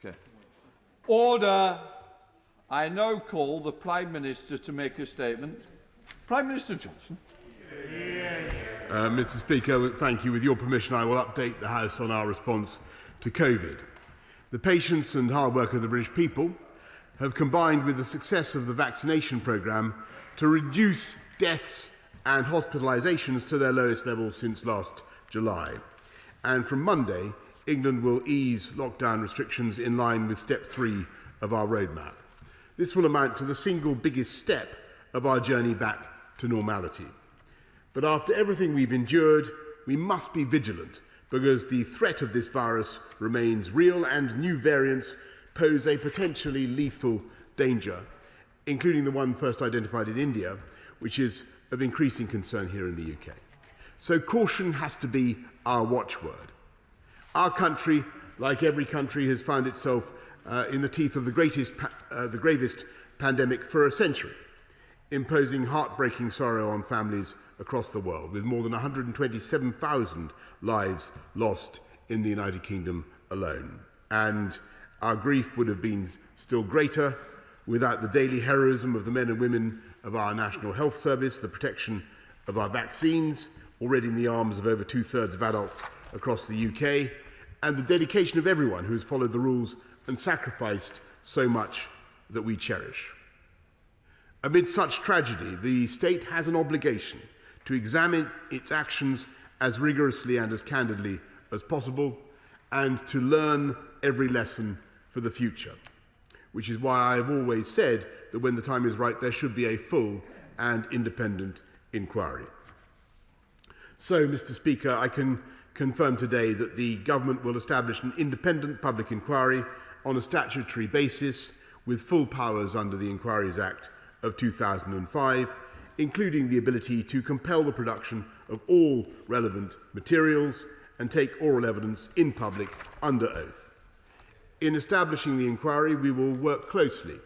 Okay. Order. I now call the Prime Minister to make a statement. Prime Minister Johnson. Mr. Speaker, thank you. With your permission, I will update the House on our response to Covid. The patience and hard work of the British people have combined with the success of the vaccination programme to reduce deaths and hospitalisations to their lowest levels since last July. And from Monday, England will ease lockdown restrictions in line with step 3 of our roadmap. This will amount to the single biggest step of our journey back to normality. But after everything we've endured, we must be vigilant because the threat of this virus remains real and new variants pose a potentially lethal danger, including the one first identified in India, which is of increasing concern here in the UK. So caution has to be our watchword. Our country, like every country, has found itself in the teeth of the gravest pandemic for a century, imposing heartbreaking sorrow on families across the world, with more than 127,000 lives lost in the United Kingdom alone. And our grief would have been still greater without the daily heroism of the men and women of our National Health Service, the protection of our vaccines, already in the arms of over 2/3 of adults across the UK, and the dedication of everyone who has followed the rules and sacrificed so much that we cherish. Amid such tragedy, the state has an obligation to examine its actions as rigorously and as candidly as possible and to learn every lesson for the future, which is why I have always said that when the time is right, there should be a full and independent inquiry. So, Mr. Speaker, I can confirm today that the government will establish an independent public inquiry on a statutory basis with full powers under the Inquiries Act of 2005, including the ability to compel the production of all relevant materials and take oral evidence in public under oath. In establishing the inquiry, we will work closely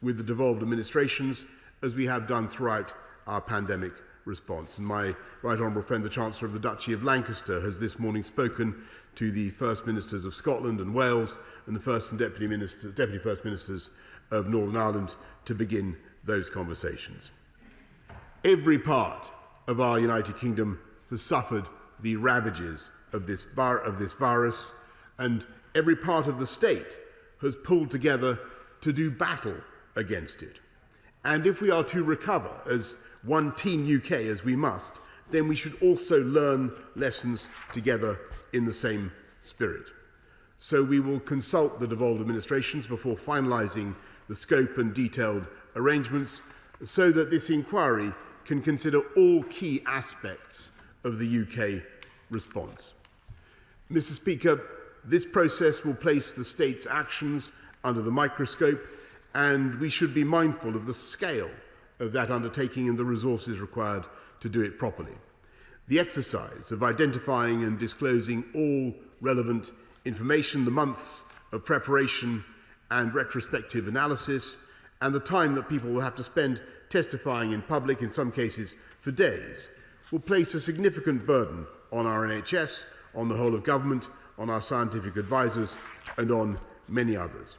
with the devolved administrations as we have done throughout our pandemic response. And my right honourable friend, the Chancellor of the Duchy of Lancaster, has this morning spoken to the First Ministers of Scotland and Wales and the First and Deputy First Ministers of Northern Ireland to begin those conversations. Every part of our United Kingdom has suffered the ravages of this virus, and every part of the state has pulled together to do battle against it. And if we are to recover as one Team UK, as we must, then we should also learn lessons together in the same spirit. So we will consult the devolved administrations before finalising the scope and detailed arrangements so that this inquiry can consider all key aspects of the UK response. Mr. Speaker, this process will place the state's actions under the microscope, and we should be mindful of the scale of that undertaking and the resources required to do it properly. The exercise of identifying and disclosing all relevant information, the months of preparation and retrospective analysis, and the time that people will have to spend testifying in public, in some cases for days, will place a significant burden on our NHS, on the whole of government, on our scientific advisors, and on many others.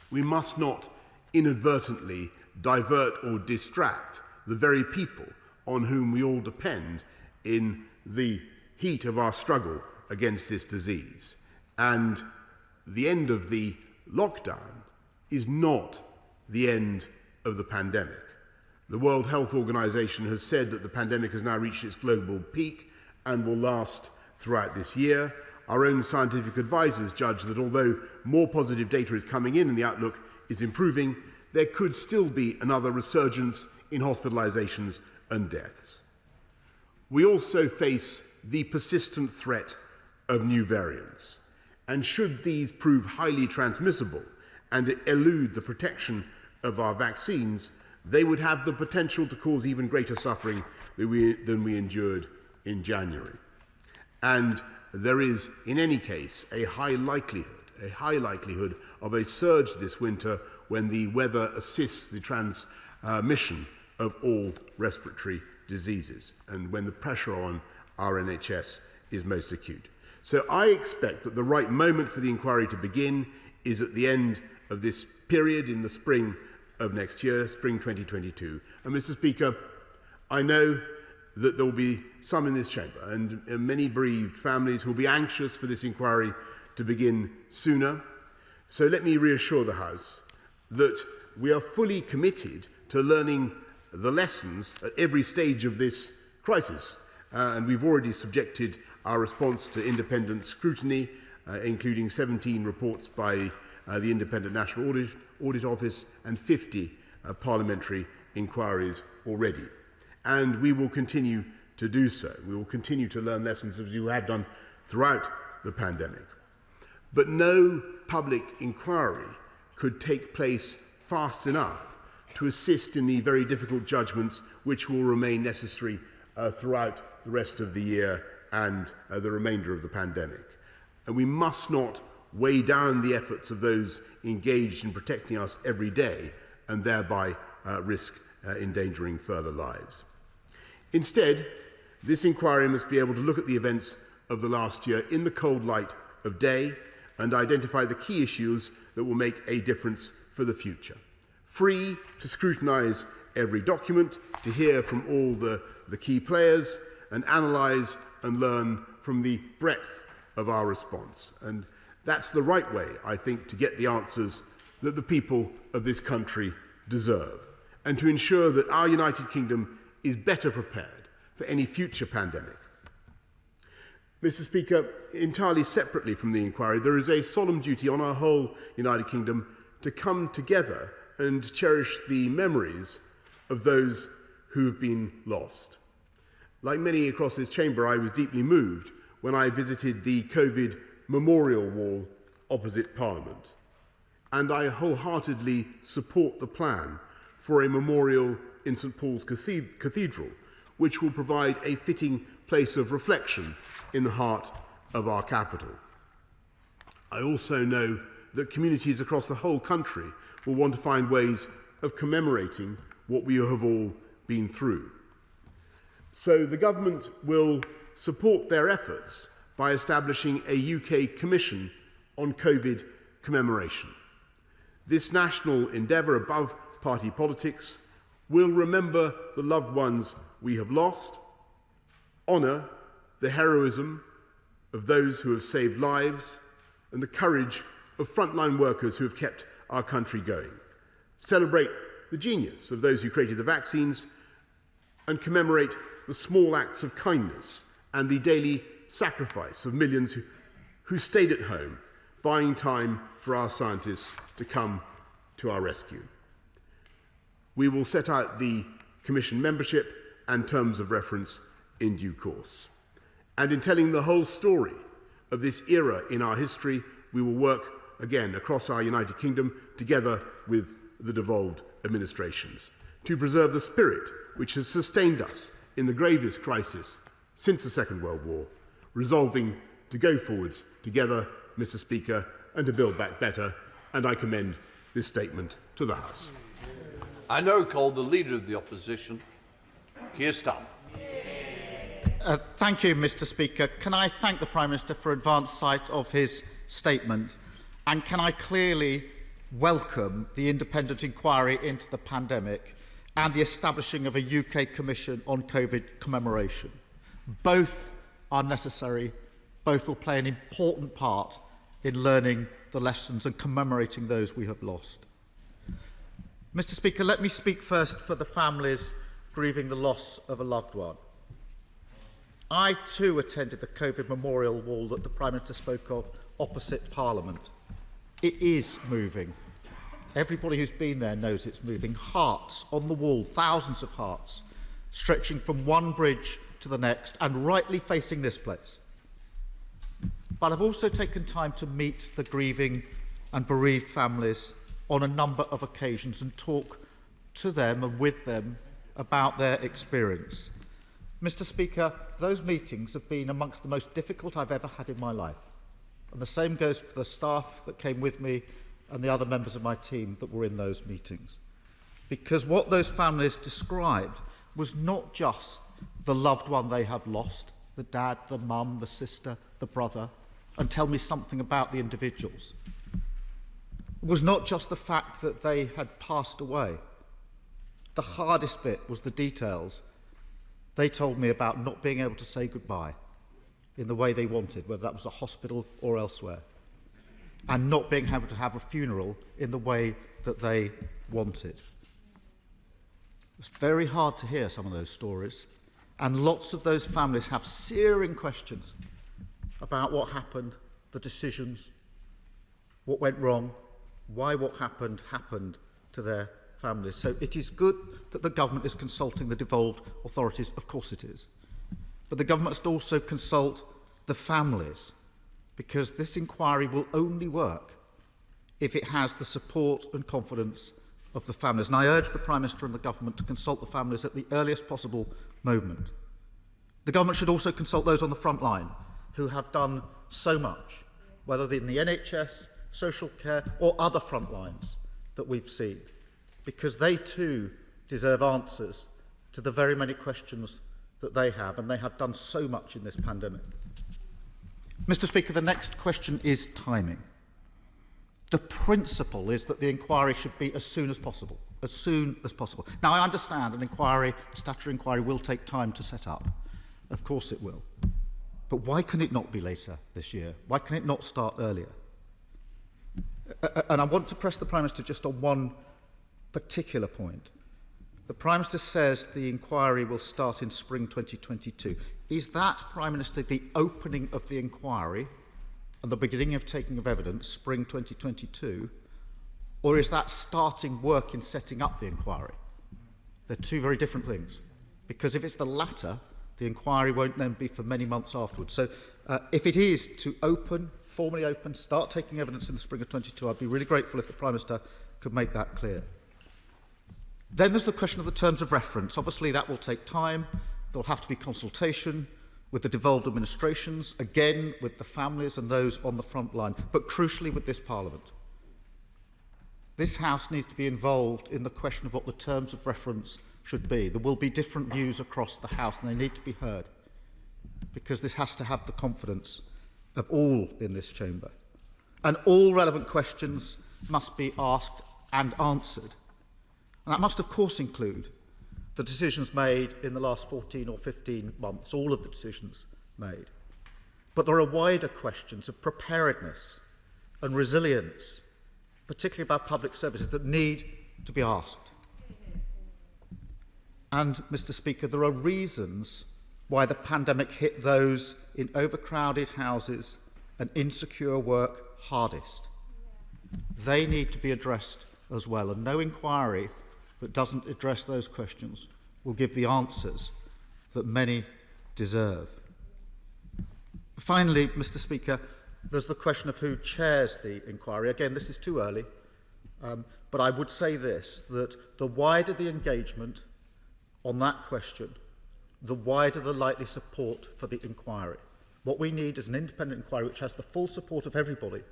We must not inadvertently divert or distract the very people on whom we all depend in the heat of our struggle against this disease. And the end of the lockdown is not the end of the pandemic. The World Health Organization has said that the pandemic has now reached its global peak and will last throughout this year. Our own scientific advisors judge that although more positive data is coming in and the outlook is improving, there could still be another resurgence in hospitalizations and deaths. We also face the persistent threat of new variants, and should these prove highly transmissible and elude the protection of our vaccines, they would have the potential to cause even greater suffering than we endured in January. And there is, in any case, a high likelihood of a surge this winter when the weather assists the transmission of all respiratory diseases and when the pressure on our NHS is most acute. So I expect that the right moment for the inquiry to begin is at the end of this period in the spring of next year, spring 2022. And Mr. Speaker, I know that there will be some in this chamber and many bereaved families who will be anxious for this inquiry to begin sooner. So let me reassure the House that we are fully committed to learning the lessons at every stage of this crisis. And we've already subjected our response to independent scrutiny, including 17 reports by the Independent National Audit Office and 50 parliamentary inquiries already. And we will continue to do so. We will continue to learn lessons as you have done throughout the pandemic. But no public inquiry could take place fast enough to assist in the very difficult judgments which will remain necessary throughout the rest of the year and the remainder of the pandemic. And we must not weigh down the efforts of those engaged in protecting us every day and thereby risk endangering further lives. Instead, this inquiry must be able to look at the events of the last year in the cold light of day and identify the key issues that will make a difference for the future. Free to scrutinise every document, to hear from all the key players and analyse and learn from the breadth of our response. And that's the right way, I think, to get the answers that the people of this country deserve and to ensure that our United Kingdom is better prepared for any future pandemic. Mr. Speaker, entirely separately from the inquiry, there is a solemn duty on our whole United Kingdom to come together and cherish the memories of those who have been lost. Like many across this chamber, I was deeply moved when I visited the Covid memorial wall opposite Parliament. And I wholeheartedly support the plan for a memorial in St Paul's Cathedral, which will provide a fitting place of reflection in the heart of our capital. I also know that communities across the whole country will want to find ways of commemorating what we have all been through. So the government will support their efforts by establishing a UK Commission on Covid commemoration. This national endeavour above party politics will remember the loved ones we have lost, honour the heroism of those who have saved lives and the courage of frontline workers who have kept our country going, celebrate the genius of those who created the vaccines, and commemorate the small acts of kindness and the daily sacrifice of millions who stayed at home, buying time for our scientists to come to our rescue. We will set out the Commission membership and terms of reference in due course. And in telling the whole story of this era in our history, we will work again across our United Kingdom together with the devolved administrations to preserve the spirit which has sustained us in the gravest crisis since the Second World War, resolving to go forwards together, Mr. Speaker, and to build back better, and I commend this statement to the House. I now call the Leader of the Opposition, Keir Starmer. Thank you, Mr. Speaker. Can I thank the Prime Minister for advance sight of his statement, and can I clearly welcome the independent inquiry into the pandemic and the establishing of a UK Commission on Covid commemoration. Both are necessary, both will play an important part in learning the lessons and commemorating those we have lost. Mr. Speaker, let me speak first for the families grieving the loss of a loved one. I too attended the Covid memorial wall that the Prime Minister spoke of opposite Parliament. It is moving. Everybody who's been there knows it's moving. Hearts on the wall, thousands of hearts, stretching from one bridge to the next and rightly facing this place. But I've also taken time to meet the grieving and bereaved families on a number of occasions and talk to them and with them about their experience. Mr. Speaker, those meetings have been amongst the most difficult I've ever had in my life. And the same goes for the staff that came with me and the other members of my team that were in those meetings. Because what those families described was not just the loved one they have lost, the dad, the mum, the sister, the brother, and tell me something about the individuals. It was not just the fact that they had passed away. The hardest bit was the details. They told me about not being able to say goodbye in the way they wanted, whether that was a hospital or elsewhere, and not being able to have a funeral in the way that they wanted. It's very hard to hear some of those stories, and lots of those families have searing questions about what happened, the decisions, what went wrong, why what happened to their families. So it is good that the government is consulting the devolved authorities, of course it is. But the government must also consult the families, because this inquiry will only work if it has the support and confidence of the families. And I urge the Prime Minister and the government to consult the families at the earliest possible moment. The government should also consult those on the front line who have done so much, whether in the NHS, social care or other front lines that we've seen, because they too deserve answers to the very many questions that they have, and they have done so much in this pandemic. Mr. Speaker, the next question is timing. The principle is that the inquiry should be as soon as possible, as soon as possible. Now, I understand an inquiry, a statutory inquiry, will take time to set up. Of course it will. But why can it not be later this year? Why can it not start earlier? And I want to press the Prime Minister just on one particular point. The Prime Minister says the inquiry will start in spring 2022. Is that, Prime Minister, the opening of the inquiry and the beginning of taking of evidence, spring 2022, or is that starting work in setting up the inquiry? They're two very different things. Because if it's the latter, the inquiry won't then be for many months afterwards. So if it is to open, formally open, start taking evidence in the spring of 22, I'd be really grateful if the Prime Minister could make that clear. Then there's the question of the terms of reference. Obviously, that will take time. There'll have to be consultation with the devolved administrations, again with the families and those on the front line, but crucially with this Parliament. This House needs to be involved in the question of what the terms of reference should be. There will be different views across the House, and they need to be heard, because this has to have the confidence of all in this chamber. And all relevant questions must be asked and answered. And that must, of course, include the decisions made in the last 14 or 15 months, all of the decisions made. But there are wider questions of preparedness and resilience, particularly of our public services, that need to be asked. And, Mr. Speaker, there are reasons why the pandemic hit those in overcrowded houses and insecure work hardest. They need to be addressed as well, and no inquiry that doesn't address those questions will give the answers that many deserve. Finally, Mr. Speaker, there's the question of who chairs the inquiry. Again, this is too early, but I would say this, that the wider the engagement on that question, the wider the likely support for the inquiry. What we need is an independent inquiry which has the full support of everybody,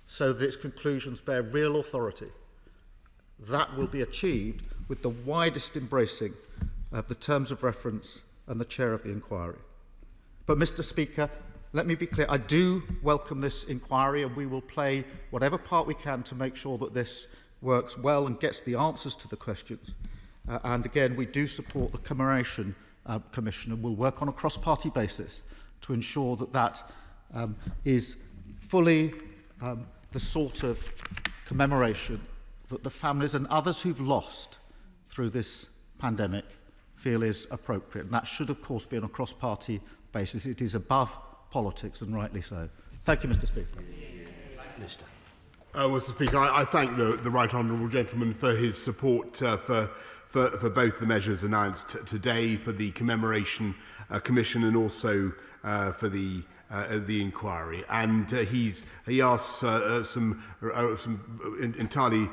so that its conclusions bear real authority. That will be achieved with the widest embracing of the terms of reference and the chair of the inquiry. But, Mr. Speaker, let me be clear, I do welcome this inquiry, and we will play whatever part we can to make sure that this works well and gets the answers to the questions. And again, we do support the Commemoration Commission, and will work on a cross-party basis to ensure that that is fully the sort of commemoration that the families and others who've lost through this pandemic feel is appropriate. And that should, of course, be on a cross-party basis. It is above politics, and rightly so. Thank you, Mr. Speaker. Minister. Mr. Speaker, I thank the right honourable gentleman for his support for both the measures announced today, for the Commemoration Commission, and also for the inquiry. And he asks some entirely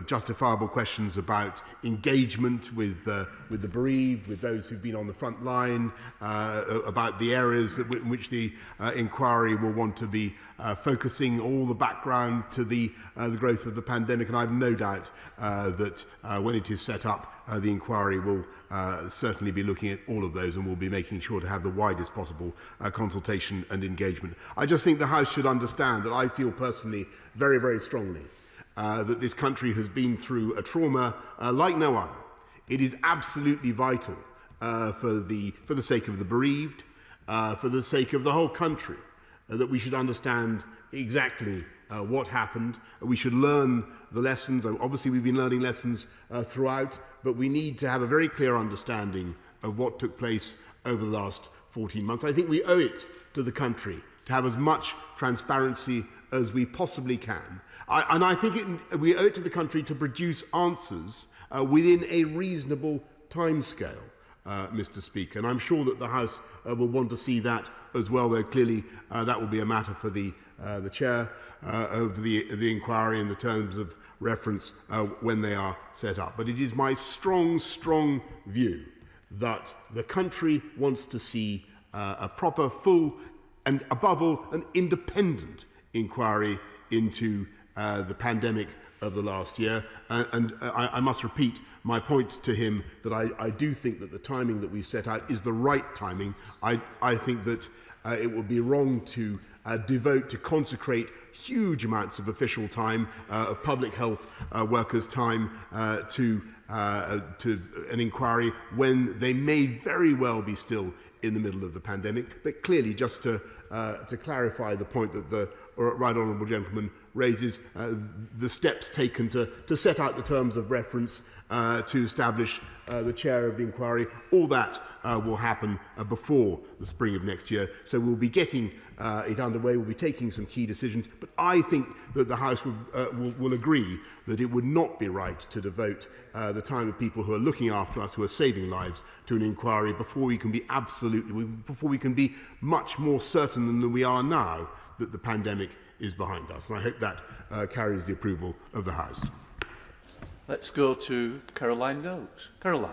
justifiable questions about engagement with the bereaved, with those who've been on the front line, about the areas in which the inquiry will want to be focusing, all the background to the growth of the pandemic. And I have no doubt that when it is set up, the inquiry will certainly be looking at all of those, and will be making sure to have the widest possible consultation consultation and engagement. I just think the House should understand that I feel personally very, very strongly that this country has been through a trauma like no other. It is absolutely vital for the sake of the bereaved, for the sake of the whole country, that we should understand exactly what happened. We should learn the lessons. Obviously, we've been learning lessons throughout, but we need to have a very clear understanding of what took place over the last 14 months. I think we owe it to the country to have as much transparency as we possibly can. And I think we owe it to the country to produce answers within a reasonable timescale, Mr. Speaker. And I'm sure that the House will want to see that as well, though clearly that will be a matter for the chair of the inquiry in the terms of reference when they are set up. But it is my strong, strong view that the country wants to see a proper, full, and above all, an independent inquiry into the pandemic of the last year. I must repeat my point to him that I do think that the timing that we've set out is the right timing. I think that it would be wrong to consecrate huge amounts of official time, of public health workers' time to an inquiry when they may very well be still in the middle of the pandemic. But clearly, just to clarify the point that the right honourable gentleman raises, the steps taken to set out the terms of reference, to establish the chair of the inquiry, all that will happen before the spring of next year. So we'll be getting it underway, we'll be taking some key decisions, but I think that the House will agree that it would not be right to devote the time of people who are looking after us, who are saving lives, to an inquiry before we can be much more certain than we are now that the pandemic is behind us. And I hope that carries the approval of the House. Let's go to Caroline Noakes. Caroline.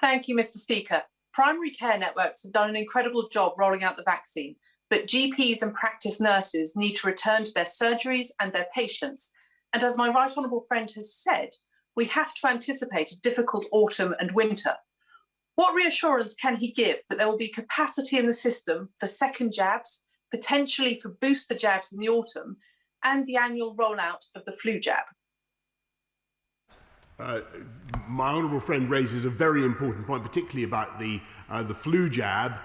Thank you, Mr. Speaker. Primary care networks have done an incredible job rolling out the vaccine, but GPs and practice nurses need to return to their surgeries and their patients. And as my right honourable friend has said, we have to anticipate a difficult autumn and winter. What reassurance can he give that there will be capacity in the system for second jabs, potentially for booster jabs in the autumn, and the annual rollout of the flu jab? My honourable friend raises a very important point, particularly about the flu jab,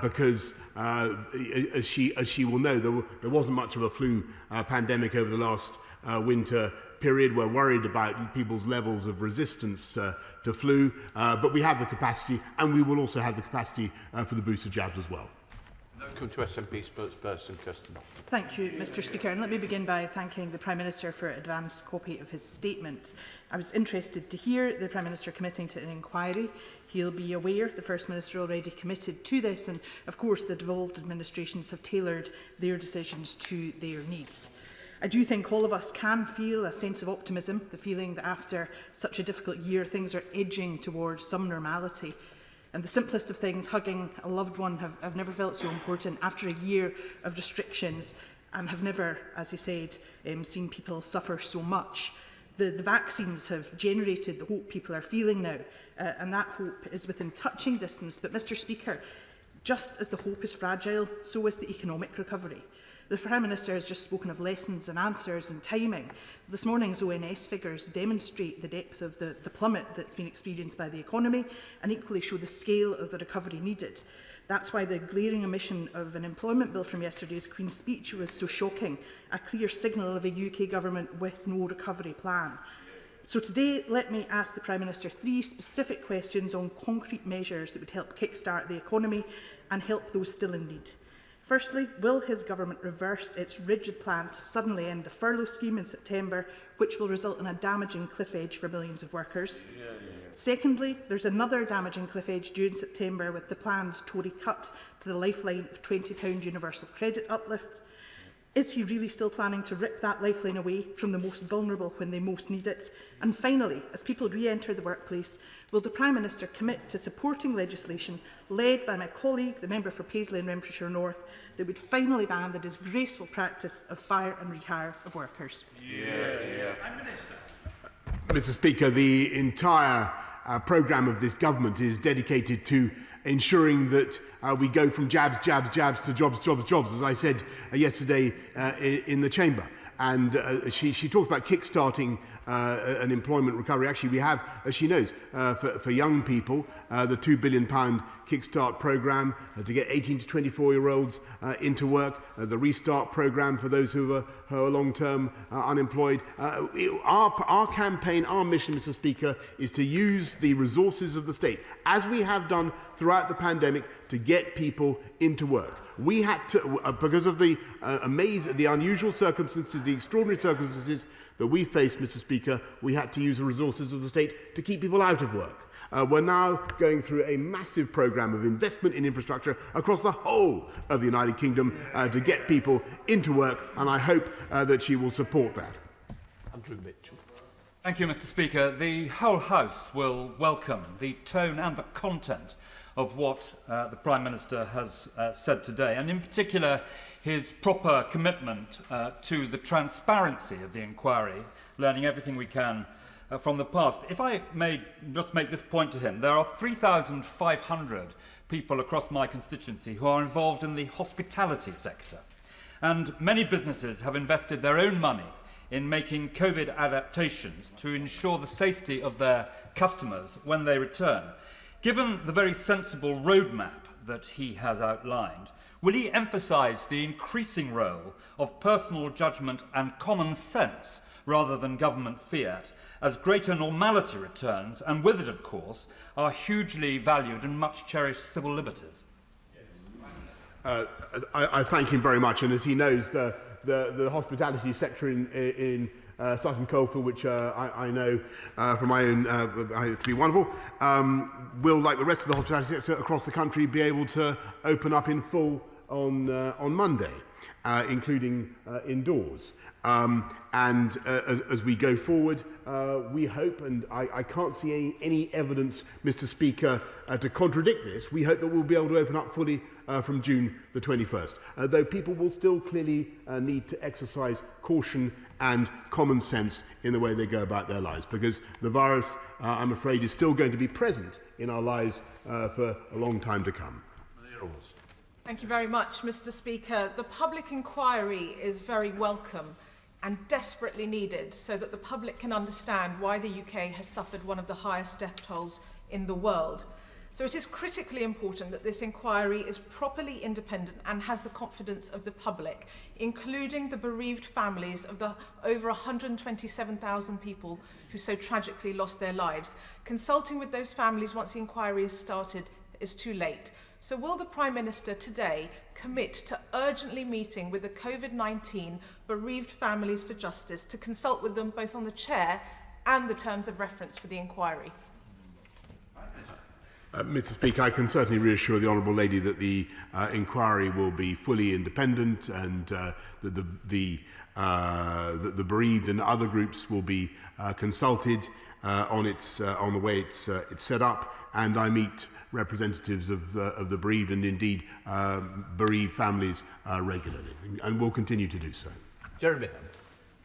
because as she will know, there wasn't much of a flu pandemic over the last winter period. We're worried about people's levels of resistance to flu, but we have the capacity, and we will also have the capacity for the booster jabs as well. Come to SNP spokesperson Kirsten Moss. Thank you, Mr. Speaker. And let me begin by thanking the Prime Minister for an advance copy of his statement. I was interested to hear the Prime Minister committing to an inquiry. He'll be aware the First Minister already committed to this, and of course the devolved administrations have tailored their decisions to their needs. I do think all of us can feel a sense of optimism, the feeling that after such a difficult year things are edging towards some normality. And the simplest of things, hugging a loved one, have never felt so important after a year of restrictions, and have never, as he said, seen people suffer so much. The vaccines have generated the hope people are feeling now, and that hope is within touching distance. But, Mr. Speaker, just as the hope is fragile, so is the economic recovery. The Prime Minister has just spoken of lessons and answers and timing. This morning's ONS figures demonstrate the depth of the plummet that's been experienced by the economy, and equally show the scale of the recovery needed. That's why the glaring omission of an employment bill from yesterday's Queen's speech was so shocking, a clear signal of a UK government with no recovery plan. So today, let me ask the Prime Minister 3 specific questions on concrete measures that would help kickstart the economy and help those still in need. Firstly, will his government reverse its rigid plan to suddenly end the furlough scheme in September, which will result in a damaging cliff edge for millions of workers? Secondly, there's another damaging cliff edge due in September with the planned Tory cut to the lifeline of £20 universal credit uplift. Is he really still planning to rip that lifeline away from the most vulnerable when they most need it? And finally, as people re-enter the workplace, will the Prime Minister commit to supporting legislation led by my colleague, the member for Paisley and Renfrewshire North, that would finally ban the disgraceful practice of fire and rehire of workers? Mr. Speaker, the entire programme of this government is dedicated to ensuring that we go from jabs, jabs, jabs to jobs, jobs, jobs, as I said yesterday in the chamber. And she talked about kickstarting an employment recovery. Actually, we have, as she knows, for young people, the £2 billion Kickstart programme to get 18 to 24-year-olds into work, the Restart programme for those who are long-term unemployed. Our campaign, our mission, Mr. Speaker, is to use the resources of the state, as we have done throughout the pandemic, to get people into work. We had to, because of the the unusual circumstances, the extraordinary circumstances that we faced, Mr. Speaker, we had to use the resources of the state to keep people out of work. We're now going through a massive programme of investment in infrastructure across the whole of the United Kingdom to get people into work, and I hope that she will support that. Andrew Mitchell. Thank you, Mr. Speaker. The whole House will welcome the tone and the content of what the Prime Minister has said today, and in particular his proper commitment to the transparency of the inquiry, learning everything we can from the past. If I may just make this point to him, there are 3,500 people across my constituency who are involved in the hospitality sector, and many businesses have invested their own money in making COVID adaptations to ensure the safety of their customers when they return. Given the very sensible roadmap that he has outlined, will he emphasise the increasing role of personal judgment and common sense rather than government fiat, as greater normality returns, and with it, of course, our hugely valued and much cherished civil liberties? I thank him very much, and as he knows, the hospitality sector in Sutton Coldfield, which I know from my own to be wonderful, will, like the rest of the hospitality sector across the country, be able to open up in full on Monday, including indoors. And as we go forward, we hope, and I can't see any evidence, Mr. Speaker, to contradict this, we hope that we'll be able to open up fully from June the 21st, though people will still clearly need to exercise caution and common sense in the way they go about their lives, because the virus, I'm afraid, is still going to be present in our lives for a long time to come. Thank you very much, Mr. Speaker. The public inquiry is very welcome and desperately needed so that the public can understand why the UK has suffered one of the highest death tolls in the world. So it is critically important that this inquiry is properly independent and has the confidence of the public, including the bereaved families of the over 127,000 people who so tragically lost their lives. Consulting with those families once the inquiry is started is too late. So will the Prime Minister today commit to urgently meeting with the Covid-19 bereaved families for justice to consult with them both on the chair and the terms of reference for the inquiry? Mr. Speaker, I can certainly reassure the Honourable Lady that the inquiry will be fully independent, and that the bereaved and other groups will be consulted on the way it's set up, and I meet representatives of the bereaved and indeed bereaved families regularly, and will continue to do so. Jeremy.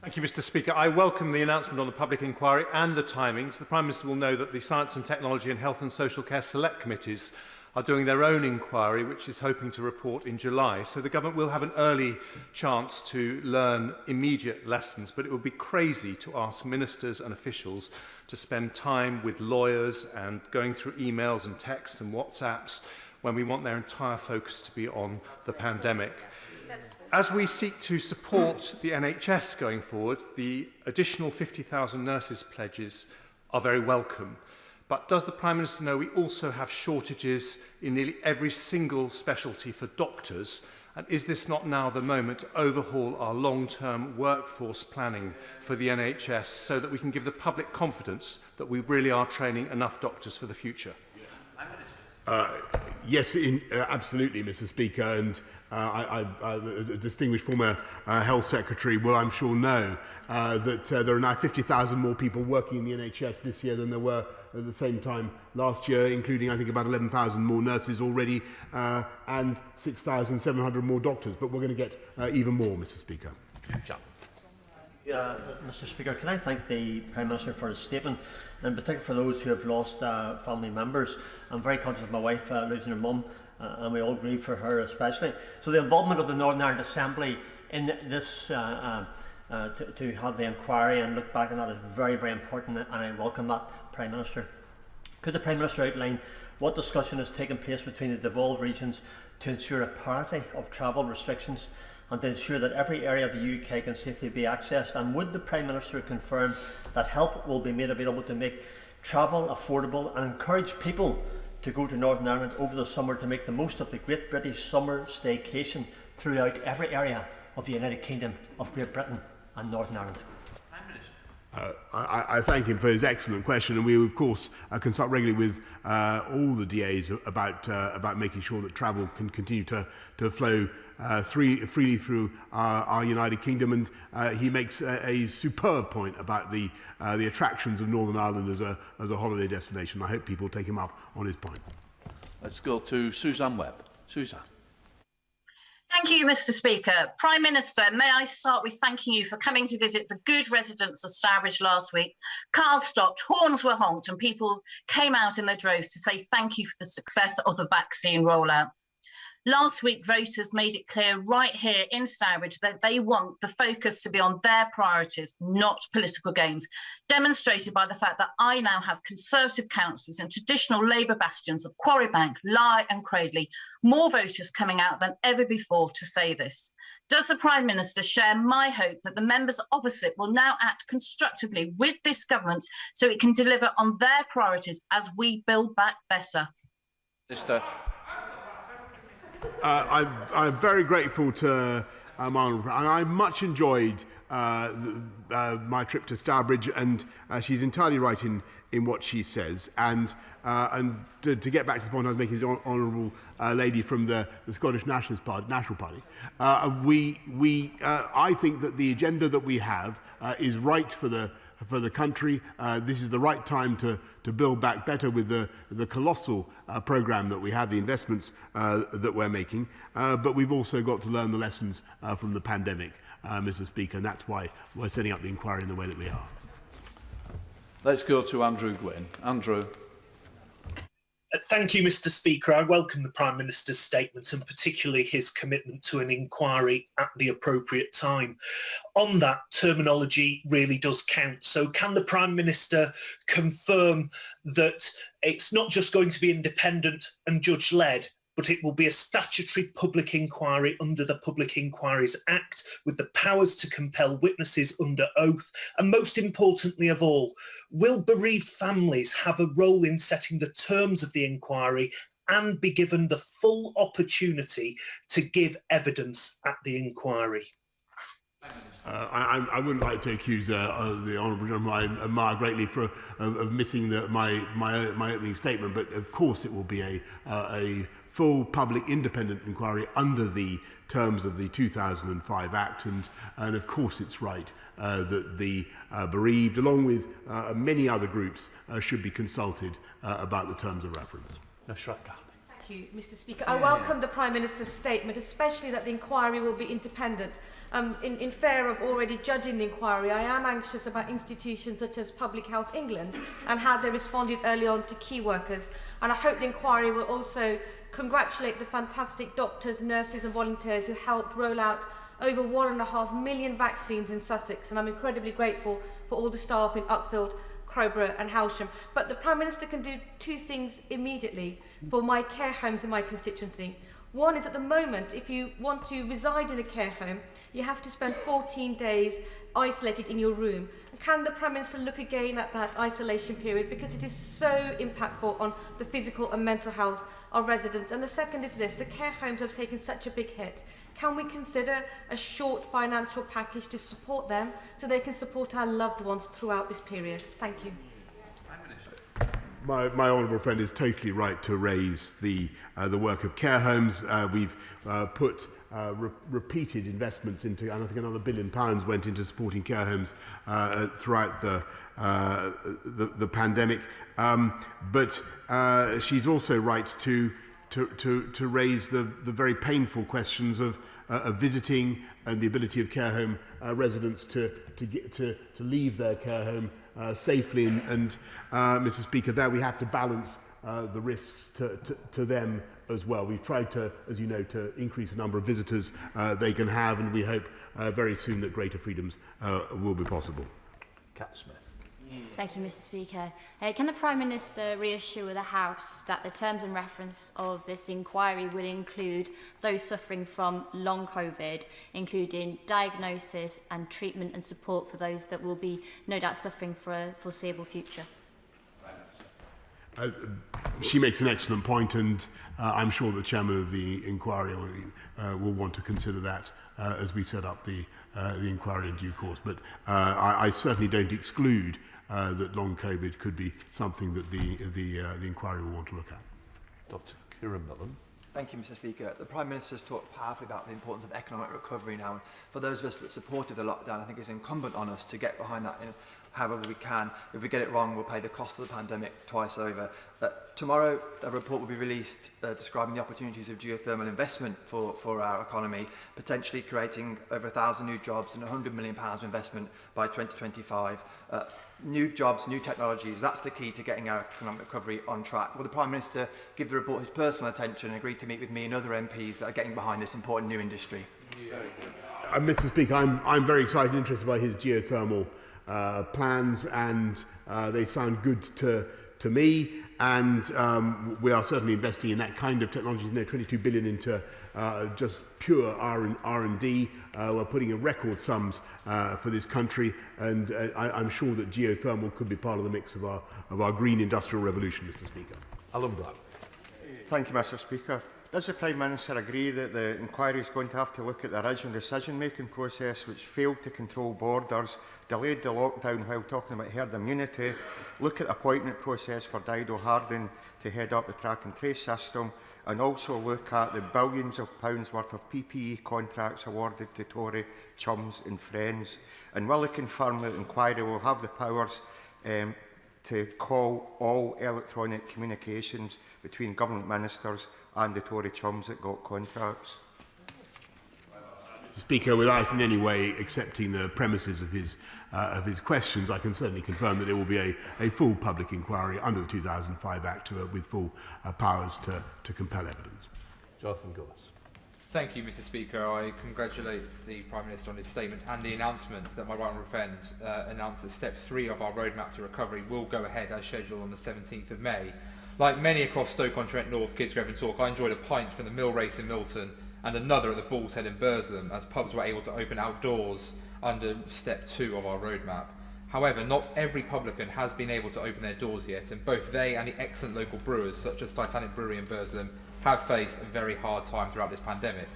Thank you, Mr. Speaker. I welcome the announcement on the public inquiry and the timings. The Prime Minister will know that the Science and Technology and Health and Social Care Select Committees are doing their own inquiry, which is hoping to report in July. So the government will have an early chance to learn immediate lessons, but it would be crazy to ask ministers and officials to spend time with lawyers and going through emails and texts and WhatsApps when we want their entire focus to be on the pandemic. As we seek to support the NHS going forward, the additional 50,000 nurses pledges are very welcome. But does the Prime Minister know we also have shortages in nearly every single specialty for doctors? And is this not now the moment to overhaul our long-term workforce planning for the NHS so that we can give the public confidence that we really are training enough doctors for the future? Yes, absolutely, Mr. Speaker, and a distinguished former Health Secretary will, I'm sure, know that there are now 50,000 more people working in the NHS this year than there were at the same time last year, including, I think, about 11,000 more nurses already and 6,700 more doctors. But we're going to get even more, Mr. Speaker. Mr. Speaker, can I thank the Prime Minister for his statement, in particular for those who have lost family members. I'm very conscious of my wife losing her mum, and we all grieve for her especially. So the involvement of the Northern Ireland Assembly in this to have the inquiry and look back on that is very, very important, and I welcome that, Prime Minister. Could the Prime Minister outline what discussion has taken place between the devolved regions to ensure a parity of travel restrictions and to ensure that every area of the UK can safely be accessed? And would the Prime Minister confirm that help will be made available to make travel affordable and encourage people to go to Northern Ireland over the summer to make the most of the Great British Summer Staycation throughout every area of the United Kingdom of Great Britain and Northern Ireland? I thank him for his excellent question, and we of course consult regularly with all the DAs about making sure that travel can continue to flow freely through our United Kingdom, and he makes a superb point about the attractions of Northern Ireland as a holiday destination. I hope people take him up on his point. Let's go to Suzanne Webb. Suzanne. Thank you, Mr. Speaker. Prime Minister, may I start with thanking you for coming to visit the good residents of Stourbridge last week. Cars stopped, horns were honked, and people came out in their droves to say thank you for the success of the vaccine rollout. Last week, voters made it clear right here in Stourbridge that they want the focus to be on their priorities, not political gains, demonstrated by the fact that I now have Conservative councillors in traditional Labour bastions of Quarrybank, Lye and Cradley, more voters coming out than ever before to say this. Does the Prime Minister share my hope that the members opposite will now act constructively with this government so it can deliver on their priorities as we build back better? Minister. I'm very grateful to Margaret, and I much enjoyed my trip to Stourbridge, and she's entirely right in what she says. And to get back to the point I was making, the honourable lady from the Scottish National Party, I think that the agenda that we have is right for the country. This is the right time to build back better with the colossal programme that we have, the investments that we're making. But we've also got to learn the lessons from the pandemic, Mr. Speaker, and that's why we're setting up the inquiry in the way that we are. Let's go to Andrew Gwynn. Andrew. Thank you, Mr. Speaker. I welcome the Prime Minister's statement and particularly his commitment to an inquiry at the appropriate time. On that, terminology really does count. So can the Prime Minister confirm that it's not just going to be independent and judge-led, but it will be a statutory public inquiry under the Public Inquiries Act with the powers to compel witnesses under oath? And most importantly of all, will bereaved families have a role in setting the terms of the inquiry and be given the full opportunity to give evidence at the inquiry? I wouldn't like to accuse the honourable gentleman I admire greatly of missing my opening statement, but of course it will be a full public independent inquiry under the terms of the 2005 Act, and of course it's right that the bereaved, along with many other groups, should be consulted about the terms of reference. Thank you, Mr. Speaker. I welcome the Prime Minister's statement, especially that the inquiry will be independent. In fear of already judging the inquiry, I am anxious about institutions such as Public Health England and how they responded early on to key workers. And I hope the inquiry will also congratulate the fantastic doctors, nurses and volunteers who helped roll out over 1.5 million vaccines in Sussex. And I'm incredibly grateful for all the staff in Uckfield, Crowborough and Howsham. But the Prime Minister can do two things immediately for my care homes in my constituency. One is, at the moment, if you want to reside in a care home, you have to spend 14 days isolated in your room. Can the Prime Minister look again at that isolation period, because it is so impactful on the physical and mental health of residents? And the second is this: the care homes have taken such a big hit. Can we consider a short financial package to support them so they can support our loved ones throughout this period? Thank you. My honourable friend is totally right to raise the work of care homes. We've put repeated investments into, and I think another £1 billion went into supporting care homes throughout the pandemic. But she's also right to raise the very painful questions of of visiting and the ability of care home residents to leave their care home safely. And Mr. Speaker, there we have to balance the risks to them as well. We've tried to, as you know, to increase the number of visitors they can have, and we hope very soon that greater freedoms will be possible. Cat Smith. Thank you, Mr. Speaker. Can the Prime Minister reassure the House that the terms and reference of this inquiry will include those suffering from long COVID, including diagnosis and treatment and support for those that will be no doubt suffering for a foreseeable future? She makes an excellent point, and I'm sure the chairman of the inquiry will want to consider that as we set up the inquiry in due course. But I certainly don't exclude that long COVID could be something that the inquiry will want to look at. Dr. Kieran Millen. Thank you, Mr. Speaker. The Prime Minister has talked powerfully about the importance of economic recovery now. And for those of us that supported the lockdown, I think it's incumbent on us to get behind that in however we can. If we get it wrong, we'll pay the cost of the pandemic twice over. Tomorrow, a report will be released describing the opportunities of geothermal investment for our economy, potentially creating over 1,000 new jobs and £100 million of investment by 2025. New jobs, new technologies, that's the key to getting our economic recovery on track. Will the Prime Minister give the report his personal attention and agree to meet with me and other MPs that are getting behind this important new industry? Mr. Speaker, I'm very excited and interested by his geothermal plans, and they sound good to me, and we are certainly investing in that kind of technology. You know, 22 billion into just pure R&D. We're putting in record sums for this country, and I'm sure that geothermal could be part of the mix of our green industrial revolution, Mr. Speaker. Alan Brown. Thank you, Mr. Speaker. Does the Prime Minister agree that the inquiry is going to have to look at the original decision-making process, which failed to control borders, delayed the lockdown while talking about herd immunity, look at the appointment process for Dido Harding to head up the track and trace system, and also look at the billions of pounds worth of PPE contracts awarded to Tory chums and friends? And will it confirm that the inquiry will have the powers to call all electronic communications between government ministers and the Tory chums that got contracts? Speaker, without in any way accepting the premises of his questions, I can certainly confirm that it will be a full public inquiry under the 2005 Act with full powers to compel evidence. Jonathan Gillis. Thank you, Mr. Speaker. I congratulate the Prime Minister on his statement and the announcement that my right honourable friend announced that Step 3 of our roadmap to recovery will go ahead as scheduled on the 17th of May. Like many across Stoke-on-Trent North, Kidsgrove and Talk, I enjoyed a pint from the Mill Race in Milton and another at the Bull's Head in Burslem, as pubs were able to open outdoors under Step 2 of our roadmap. However, not every publican has been able to open their doors yet, and both they and the excellent local brewers, such as Titanic Brewery in Burslem, have faced a very hard time throughout this pandemic.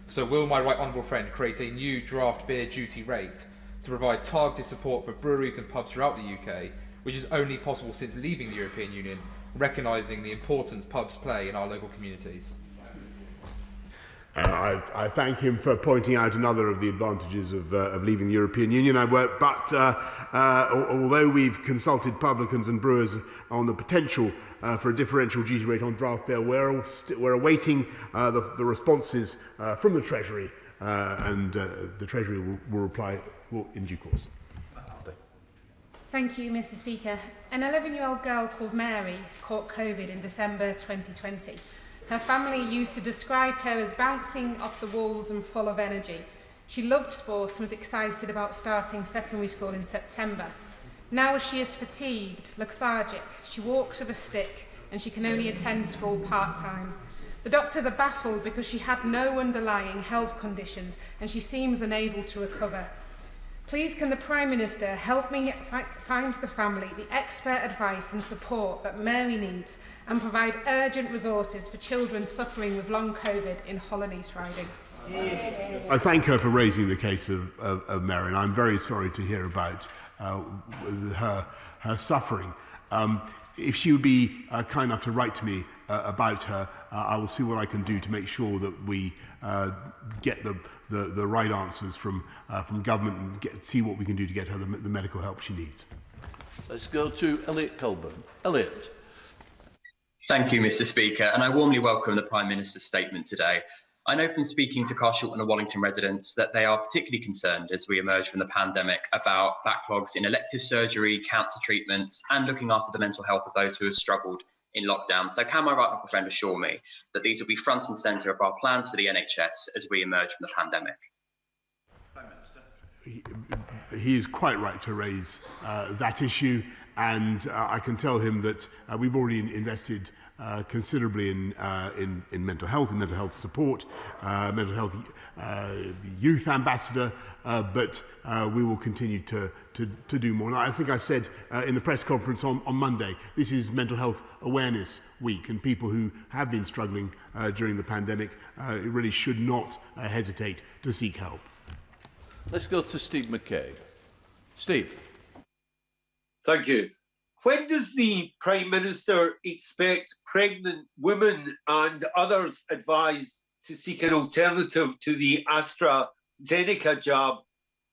So will my right honourable friend create a new draft beer duty rate to provide targeted support for breweries and pubs throughout the UK, which is only possible since leaving the European Union, recognising the importance pubs play in our local communities? I thank him for pointing out another of the advantages of leaving the European Union. But although we've consulted publicans and brewers on the potential for a differential duty rate on draft beer, we're awaiting the responses from the Treasury, and the Treasury will reply in due course. Thank you, Mr. Speaker. An 11-year-old girl called Mary caught COVID in December 2020. Her family used to describe her as bouncing off the walls and full of energy. She loved sport and was excited about starting secondary school in September. Now she is fatigued, lethargic, she walks with a stick and she can only attend school part-time. The doctors are baffled because she had no underlying health conditions and she seems unable to recover. Please can the Prime Minister help me find the family the expert advice and support that Mary needs and provide urgent resources for children suffering with long COVID in Hollands riding? I thank her for raising the case of Mary, and I'm very sorry to hear about her suffering. If she would be kind enough to write to me about her, I will see what I can do to make sure that we get the right answers from government and see what we can do to get her the medical help she needs. Let's go to Elliot Colburn. Elliot. Thank you, Mr. Speaker, and I warmly welcome the Prime Minister's statement today. I know from speaking to Carshalton and Wallington residents that they are particularly concerned as we emerge from the pandemic about backlogs in elective surgery, cancer treatments, and looking after the mental health of those who have struggled in lockdown. So can my right honourable friend assure me that these will be front and centre of our plans for the NHS as we emerge from the pandemic? Prime Minister. He is quite right to raise that issue, and I can tell him that we've already invested considerably in mental health support, mental health youth ambassador, but we will continue to do more. And I think I said in the press conference on Monday, this is Mental Health Awareness Week, and people who have been struggling during the pandemic really should not hesitate to seek help. Let's go to Steve McCabe. Steve. Thank you. When does the Prime Minister expect pregnant women and others advised to seek an alternative to the AstraZeneca jab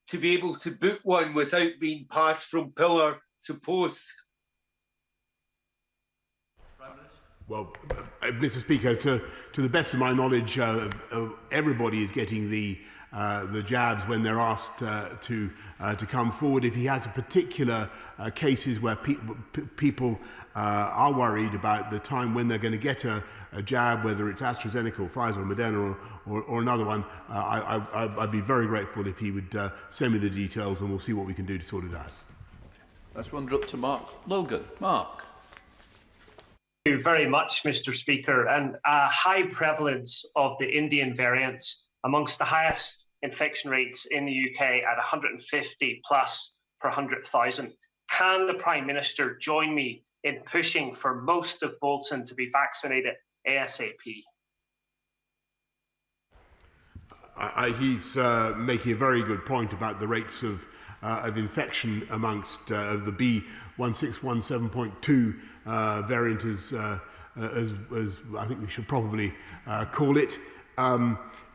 to be able to book one without being passed from pillar to post? Well, Mr. Speaker, to the best of my knowledge, everybody is getting the jabs when they're asked to come forward. If he has a particular cases where people are worried about the time when they're going to get a jab, whether it's AstraZeneca or Pfizer or Moderna or another one, I'd be very grateful if he would send me the details, and we'll see what we can do to sort it out. Let's wander up to Mark Logan. Mark. Thank you very much, Mr. Speaker. And a high prevalence of the Indian variants, amongst the highest infection rates in the UK at 150 plus per 100,000. Can the Prime Minister join me in pushing for most of Bolton to be vaccinated ASAP? He's making a very good point about the rates of infection amongst the B1617.2 variant, as I think we should probably call it.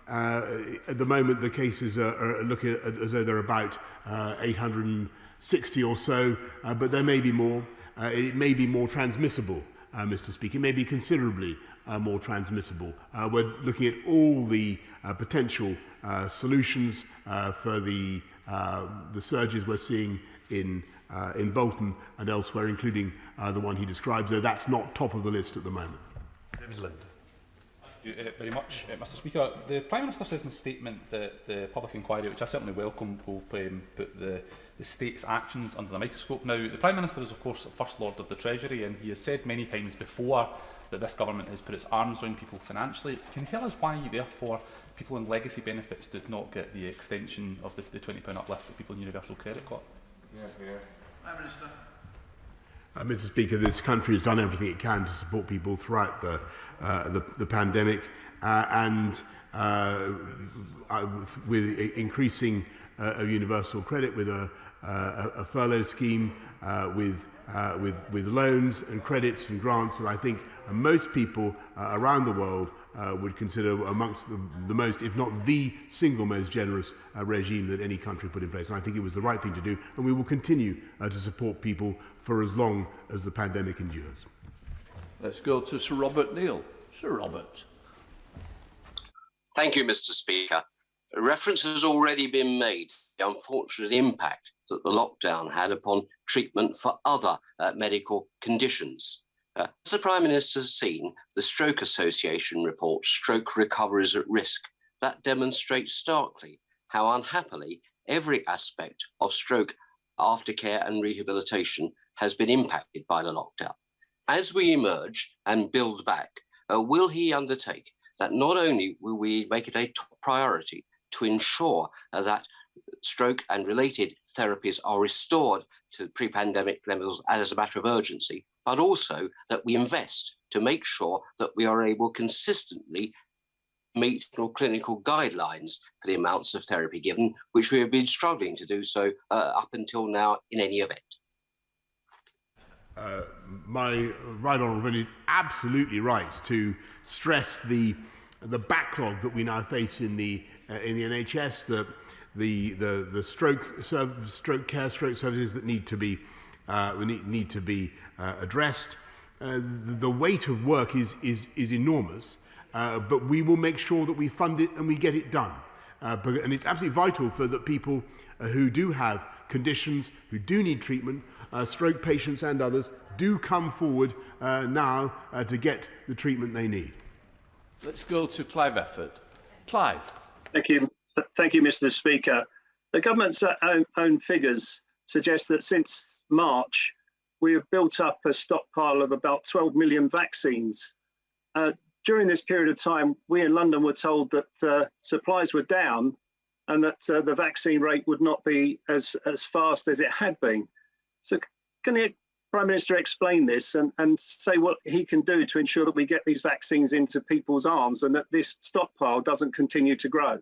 At the moment, the cases are looking as though they're about 860 or so, but there may be more. It may be more transmissible, Mr. Speaker. It may be considerably more transmissible. We're looking at all the potential solutions for the surges we're seeing in Bolton and elsewhere, including the one he describes, though that's not top of the list at the moment. Thank you very much, Mr. Speaker. The Prime Minister says in a statement that the public inquiry, which I certainly welcome, will put the state's actions under the microscope. Now, the Prime Minister is, of course, the First Lord of the Treasury, and he has said many times before that this government has put its arms around people financially. Can you tell us why, therefore, people on legacy benefits did not get the extension of the £20 uplift that people in universal credit got? Prime Minister. Mr. Speaker, this country has done everything it can to support people throughout the pandemic, and with increasing of universal credit, with a furlough scheme, with loans and credits and grants that I think most people around the world would consider amongst the most, if not the single most generous regime that any country put in place. And I think it was the right thing to do, and we will continue to support people for as long as the pandemic endures. Let's go to Sir Robert Neal. Sir Robert. Thank you, Mr. Speaker. A reference has already been made to the unfortunate impact that the lockdown had upon treatment for other medical conditions. As the Prime Minister has seen, the Stroke Association report, Stroke Recoveries at Risk, that demonstrates starkly how unhappily every aspect of stroke aftercare and rehabilitation has been impacted by the lockdown. As we emerge and build back, will he undertake that not only will we make it a top priority to ensure that stroke and related therapies are restored to pre-pandemic levels as a matter of urgency, but also that we invest to make sure that we are able consistently meet clinical guidelines for the amounts of therapy given, which we have been struggling to do so up until now in any event. My right honourable friend is absolutely right to stress the backlog that we now face in the NHS, the stroke care, stroke services that need to be addressed. The weight of work is enormous, but we will make sure that we fund it and we get it done. And it's absolutely vital for the people who do have conditions, who do need treatment, stroke patients and others, do come forward now to get the treatment they need. Let's go to Clive Efford. Clive. Thank you, Mr. Speaker. The government's own figures suggest that since March, we have built up a stockpile of about 12 million vaccines. During this period of time, we in London were told that supplies were down and that the vaccine rate would not be as fast as it had been. So can the Prime Minister explain this and say what he can do to ensure that we get these vaccines into people's arms and that this stockpile doesn't continue to grow?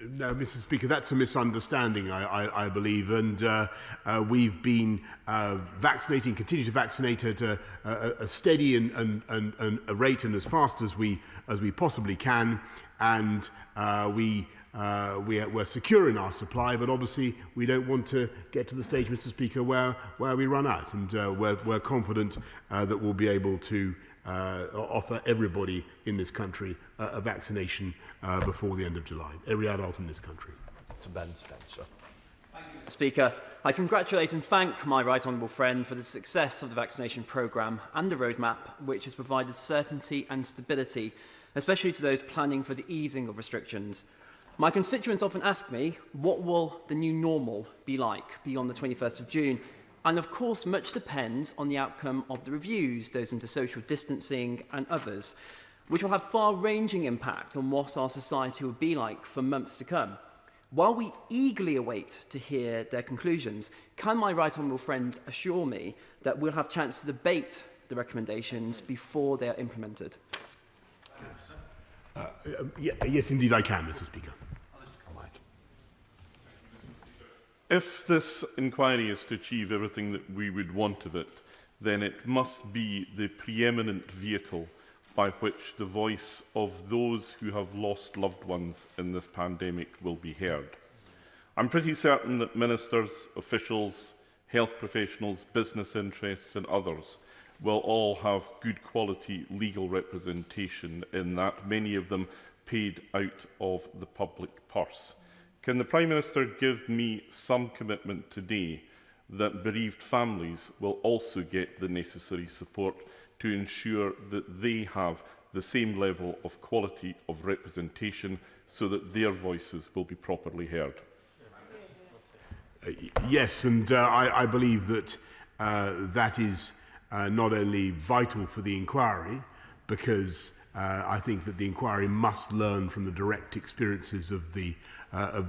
No, Mr. Speaker, that's a misunderstanding, I believe, and we've been vaccinating, continue to vaccinate at a steady and a rate and as fast as we possibly can, and we're secure in our supply, but obviously we don't want to get to the stage, Mr. Speaker, where we run out, and we're confident that we'll be able to offer everybody in this country a vaccination before the end of July. Every adult in this country. To Ben Spencer. Mr. Speaker, I congratulate and thank my right honourable friend for the success of the vaccination programme and the roadmap, which has provided certainty and stability, especially to those planning for the easing of restrictions. My constituents often ask me, what will the new normal be like beyond the 21st of June? And of course, much depends on the outcome of the reviews, those into social distancing and others, which will have far-ranging impact on what our society will be like for months to come. While we eagerly await to hear their conclusions, can my right honourable friend assure me that we'll have a chance to debate the recommendations before they are implemented? Yes, indeed I can, Mr. Speaker. If this inquiry is to achieve everything that we would want of it, then it must be the preeminent vehicle by which the voice of those who have lost loved ones in this pandemic will be heard. I'm pretty certain that ministers, officials, health professionals, business interests and others will all have good quality legal representation in that, many of them paid out of the public purse. Can the Prime Minister give me some commitment today that bereaved families will also get the necessary support to ensure that they have the same level of quality of representation so that their voices will be properly heard? Yes, and I believe that that is not only vital for the inquiry, because I think that the inquiry must learn from the direct experiences of the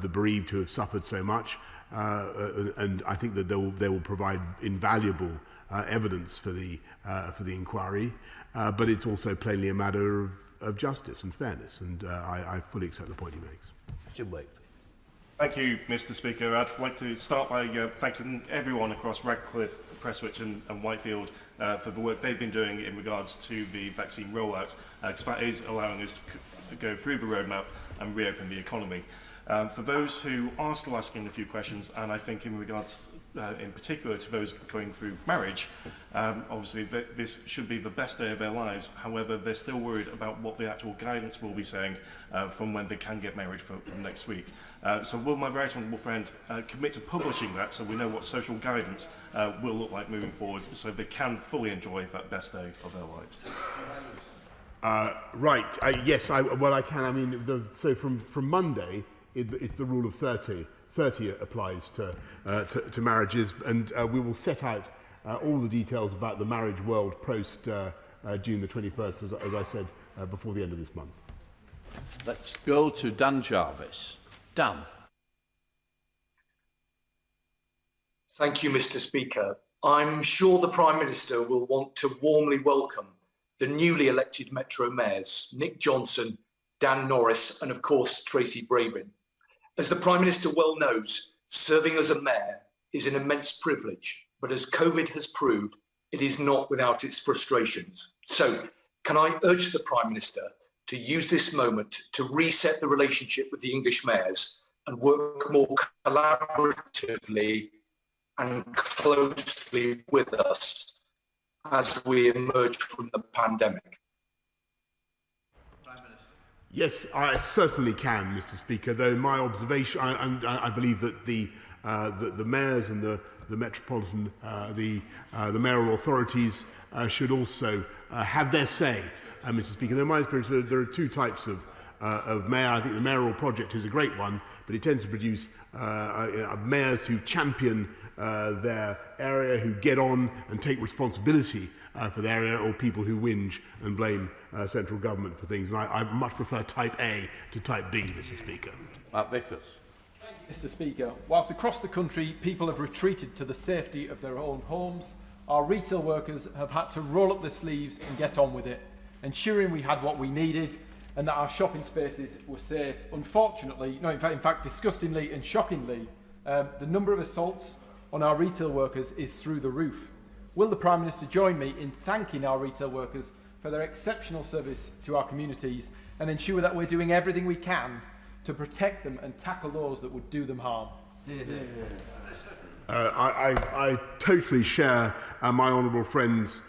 bereaved who have suffered so much, and I think that they will provide invaluable evidence for the inquiry. But it's also plainly a matter of justice and fairness, and I fully accept the point he makes. Jim Wakefield. Thank you, Mr. Speaker. I'd like to start by thanking everyone across Radcliffe, Prestwich and Whitefield for the work they've been doing in regards to the vaccine rollout, because that is allowing us to go through the roadmap and reopen the economy. For those who are still asking a few questions, and I think in regards in particular to those going through marriage, obviously this should be the best day of their lives. However, they're still worried about what the actual guidance will be saying from when they can get married from next week. So will my very honourable friend commit to publishing that so we know what social guidance will look like moving forward so they can fully enjoy that best day of their lives? Right, yes, I can. I mean, so from Monday, it's the rule of 30. 30 applies to marriages, and we will set out all the details about the marriage world post June the 21st, as I said, before the end of this month. Let's go to Dan Jarvis. Dan. Thank you, Mr. Speaker. I'm sure the Prime Minister will want to warmly welcome the newly elected Metro Mayors, Nick Johnson, Dan Norris, and of course, Tracy Brabin. As the Prime Minister well knows, serving as a mayor is an immense privilege, but as COVID has proved, it is not without its frustrations. So, can I urge the Prime Minister to use this moment to reset the relationship with the English mayors and work more collaboratively and closely with us as we emerge from the pandemic? Yes, I certainly can, Mr. Speaker, though my observation, I believe that the mayors and the metropolitan, the mayoral authorities should also have their say, Mr. Speaker. In my experience, there are two types of mayor. I think the mayoral project is a great one, but it tends to produce mayors who champion their area, who get on and take responsibility for the area, or people who whinge and blame central government for things. And I much prefer type A to type B, Mr. Speaker. Matt Vickers. Mr. Speaker, whilst across the country people have retreated to the safety of their own homes, our retail workers have had to roll up their sleeves and get on with it, ensuring we had what we needed and that our shopping spaces were safe. Unfortunately, no, in fact, disgustingly and shockingly, the number of assaults on our retail workers is through the roof. Will the Prime Minister join me in thanking our retail workers for their exceptional service to our communities and ensure that we're doing everything we can to protect them and tackle those that would do them harm? I totally share my honourable friend's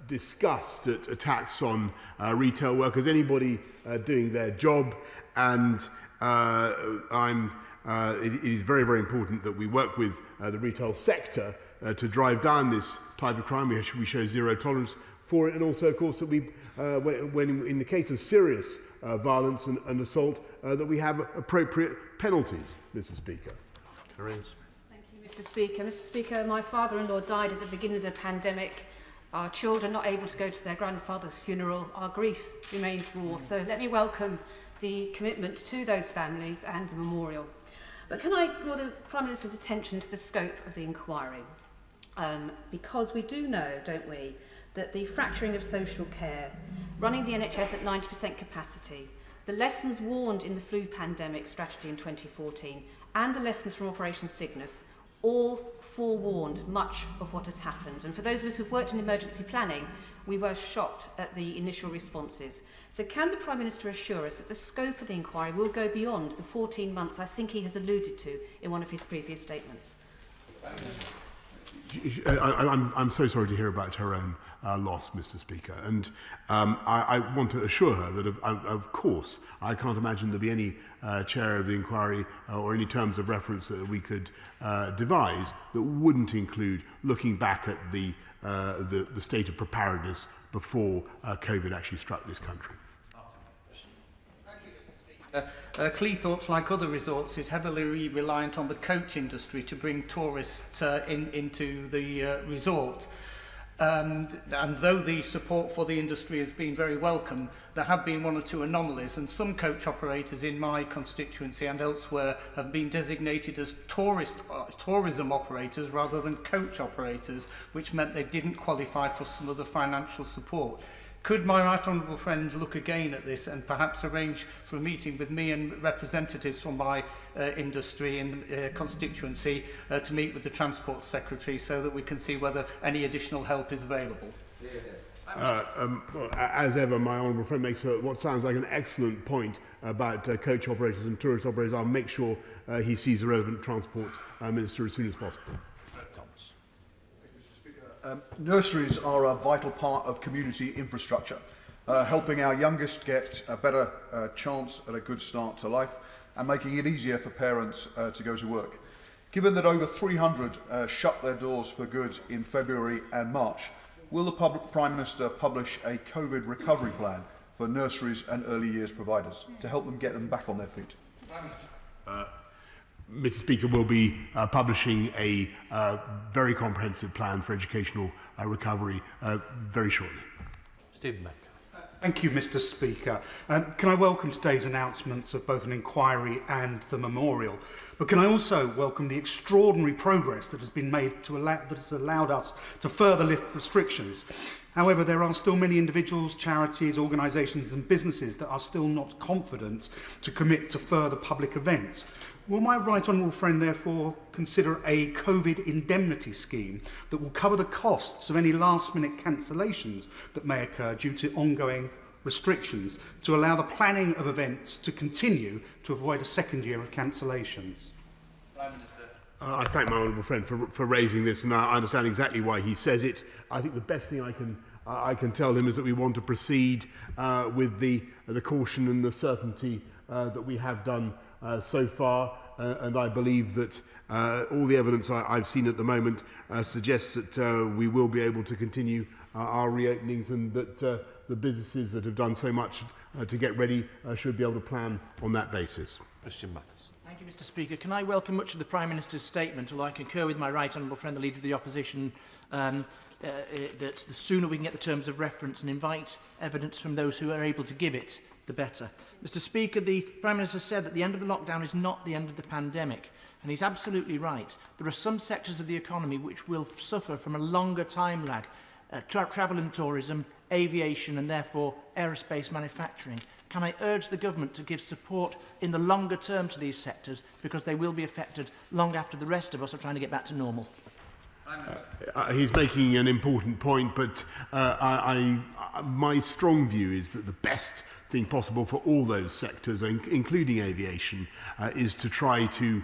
disgust at attacks on retail workers, anybody doing their job, and it is very, very important that we work with the retail sector to drive down this type of crime. We show zero tolerance for it, and also, of course, that we, when in the case of serious violence and assault, that we have appropriate penalties, Mr. Speaker. Thank you, Mr. Speaker. Mr. Speaker, my father-in-law died at the beginning of the pandemic. Our children not able to go to their grandfather's funeral. Our grief remains raw. So let me welcome the commitment to those families and the memorial. But can I draw the Prime Minister's attention to the scope of the inquiry? Because we do know, don't we, that the fracturing of social care, running the NHS at 90% capacity, the lessons warned in the flu pandemic strategy in 2014, and the lessons from Operation Cygnus all forewarned much of what has happened. And for those of us who've worked in emergency planning, we were shocked at the initial responses. So can the Prime Minister assure us that the scope of the inquiry will go beyond the 14 months I think he has alluded to in one of his previous statements? I'm so sorry to hear about her own loss, Mr. Speaker, and I want to assure her that, of course, I can't imagine there be any chair of the inquiry or any terms of reference that we could devise that wouldn't include looking back at the state of preparedness before COVID actually struck this country. Cleethorpes, like other resorts, is heavily reliant on the coach industry to bring tourists into the resort. And though the support for the industry has been very welcome, there have been one or two anomalies, and some coach operators in my constituency and elsewhere have been designated as tourism operators rather than coach operators, which meant they didn't qualify for some of the financial support. Could my right honourable friend look again at this and perhaps arrange for a meeting with me and representatives from my industry and constituency to meet with the Transport Secretary so that we can see whether any additional help is available? As ever, my honourable friend makes what sounds like an excellent point about coach operators and tourist operators. I'll make sure he sees the relevant Transport Minister as soon as possible. Nurseries are a vital part of community infrastructure, helping our youngest get a better chance at a good start to life and making it easier for parents to go to work. Given that over 300 shut their doors for good in February and March, will the Prime Minister publish a COVID recovery plan for nurseries and early years providers to help them get them back on their feet? Mr. Speaker, will be publishing a very comprehensive plan for educational recovery very shortly. Stephen Mack. Thank you, Mr. Speaker. Can I welcome today's announcements of both an inquiry and the memorial? But can I also welcome the extraordinary progress that has been made that has allowed us to further lift restrictions? However, there are still many individuals, charities, organisations and businesses that are still not confident to commit to further public events. Will my right honourable friend therefore consider a COVID indemnity scheme that will cover the costs of any last-minute cancellations that may occur due to ongoing restrictions to allow the planning of events to continue to avoid a second year of cancellations? I thank my honourable friend for raising this, and I understand exactly why he says it. I think the best thing I can I can tell him is that we want to proceed with the caution and the certainty that we have done so far, and I believe that all the evidence I've seen at the moment suggests that we will be able to continue our reopenings, and that the businesses that have done so much to get ready should be able to plan on that basis. Christian Mathis. Thank you, Mr. Speaker. Can I welcome much of the Prime Minister's statement, although I concur with my right honourable friend, the Leader of the Opposition, that the sooner we can get the terms of reference and invite evidence from those who are able to give it, the better. Mr. Speaker, the Prime Minister said that the end of the lockdown is not the end of the pandemic, and he's absolutely right. There are some sectors of the economy which will suffer from a longer time lag. Travel and tourism, aviation and therefore aerospace manufacturing. Can I urge the government to give support in the longer term to these sectors, because they will be affected long after the rest of us are trying to get back to normal? He's making an important point, but my strong view is that the best thing possible for all those sectors, including aviation, is to try to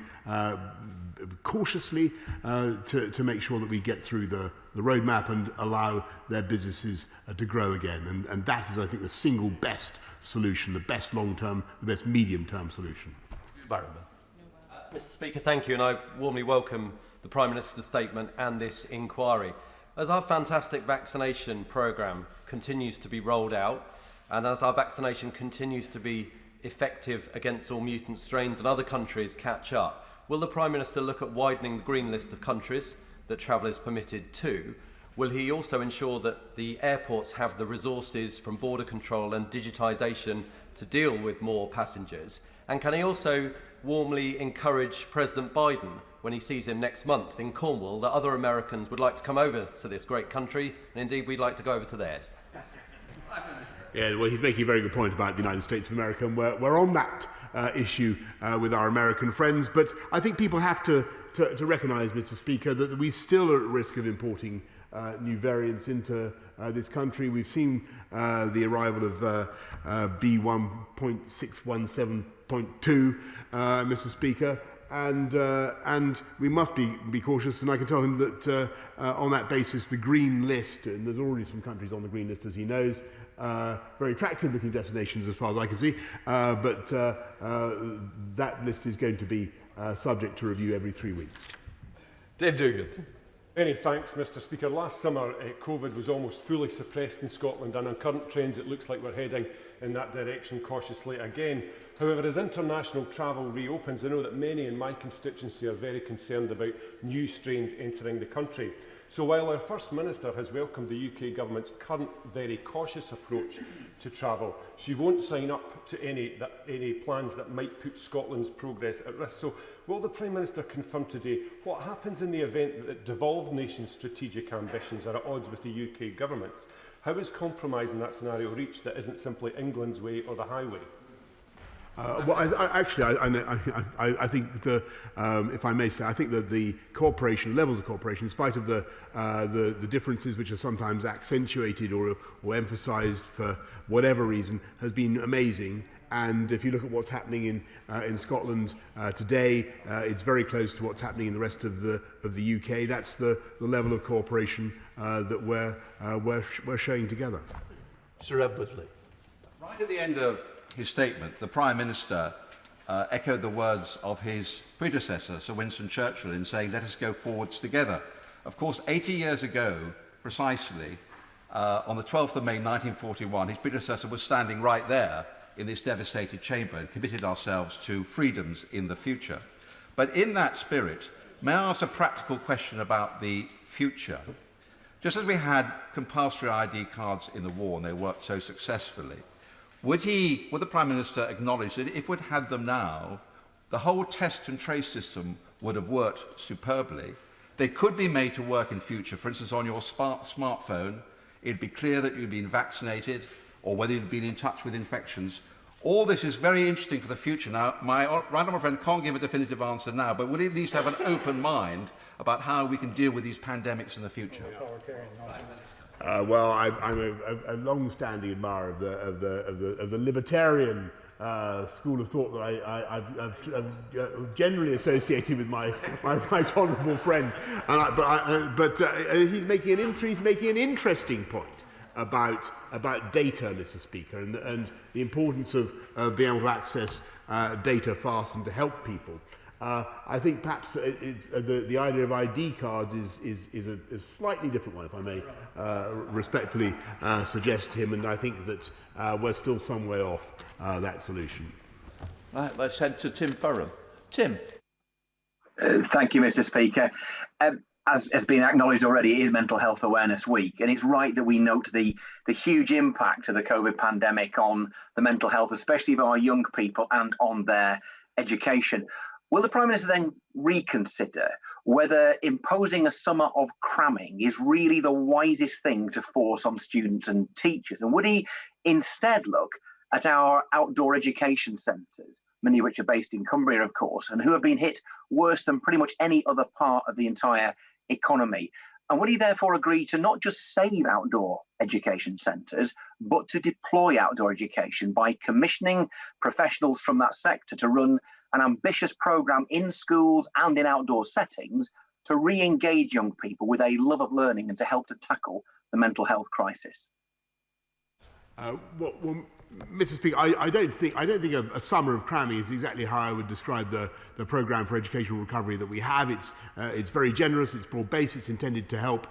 cautiously to make sure that we get through the roadmap and allow their businesses to grow again. And that is, I think, the single best solution, the best long-term, the best medium-term solution. Mr. Speaker, thank you, and I warmly welcome the Prime Minister's statement and this inquiry. As our fantastic vaccination programme continues to be rolled out, and as our vaccination continues to be effective against all mutant strains and other countries catch up, will the Prime Minister look at widening the green list of countries that travel is permitted to? Will he also ensure that the airports have the resources from border control and digitisation to deal with more passengers? And can he also warmly encourage President Biden, when he sees him next month in Cornwall, that other Americans would like to come over to this great country, and indeed we'd like to go over to theirs? Yeah, well, he's making a very good point about the United States of America, and we're on that issue with our American friends. But I think people have to recognise, Mr. Speaker, that we still are at risk of importing new variants into this country. We've seen the arrival of B1.617.2, Mr. Speaker, and we must be cautious. And I can tell him that on that basis, the green list, and there's already some countries on the green list, as he knows, very attractive looking destinations as far as I can see, but that list is going to be subject to review every 3 weeks. Dave Dugan. Many thanks, Mr. Speaker. Last summer, COVID was almost fully suppressed in Scotland, and on current trends, it looks like we're heading in that direction cautiously again. However, as international travel reopens, I know that many in my constituency are very concerned about new strains entering the country. So while our First Minister has welcomed the UK Government's current very cautious approach to travel, she won't sign up to any plans that might put Scotland's progress at risk. So will the Prime Minister confirm today what happens in the event that devolved nations' strategic ambitions are at odds with the UK Government's? How is compromise in that scenario reached that isn't simply England's way or the highway? Well, I think if I may say, I think that the cooperation, levels of cooperation, in spite of the differences which are sometimes accentuated or emphasised for whatever reason, has been amazing. And if you look at what's happening in Scotland today, it's very close to what's happening in the rest of the UK. That's the level of cooperation that we're showing together. Sir Edward Lee. Right at the end of his statement, the Prime Minister echoed the words of his predecessor, Sir Winston Churchill, in saying, "Let us go forwards together." Of course, 80 years ago, precisely, on the 12th of May 1941, his predecessor was standing right there in this devastated chamber and committed ourselves to freedoms in the future. But in that spirit, may I ask a practical question about the future? Just as we had compulsory ID cards in the war and they worked so successfully, would the Prime Minister acknowledge that if we'd had them now, the whole test and trace system would have worked superbly? They could be made to work in future. For instance, on your smartphone, it'd be clear that you'd been vaccinated or whether you'd been in touch with infections. All this is very interesting for the future. Now, my right honourable friend can't give a definitive answer now, but would he at least have an open mind about how we can deal with these pandemics in the future? Well, I'm a long-standing admirer of the libertarian school of thought that I've generally associated with my right honourable friend. But he's making an interesting point. about data, Mr. Speaker, and the importance of being able to access data fast and to help people. I think perhaps the idea of ID cards is a slightly different one, if I may respectfully suggest to him, and I think that we're still some way off that solution. Right, let's head to Tim Furham. Tim. Thank you, Mr. Speaker. As has been acknowledged already, it is Mental Health Awareness Week, and it's right that we note the huge impact of the COVID pandemic on the mental health, especially of our young people, and on their education. Will the Prime Minister then reconsider whether imposing a summer of cramming is really the wisest thing to force on students and teachers? And would he instead look at our outdoor education centres, many of which are based in Cumbria, of course, and who have been hit worse than pretty much any other part of the entire economy? And would he therefore agree to not just save outdoor education centres, but to deploy outdoor education by commissioning professionals from that sector to run an ambitious programme in schools and in outdoor settings to re-engage young people with a love of learning and to help to tackle the mental health crisis? Well, Mr. Speaker, I don't think a summer of cramming is exactly how I would describe the programme for educational recovery that we have. It's very generous, it's broad-based, it's intended to help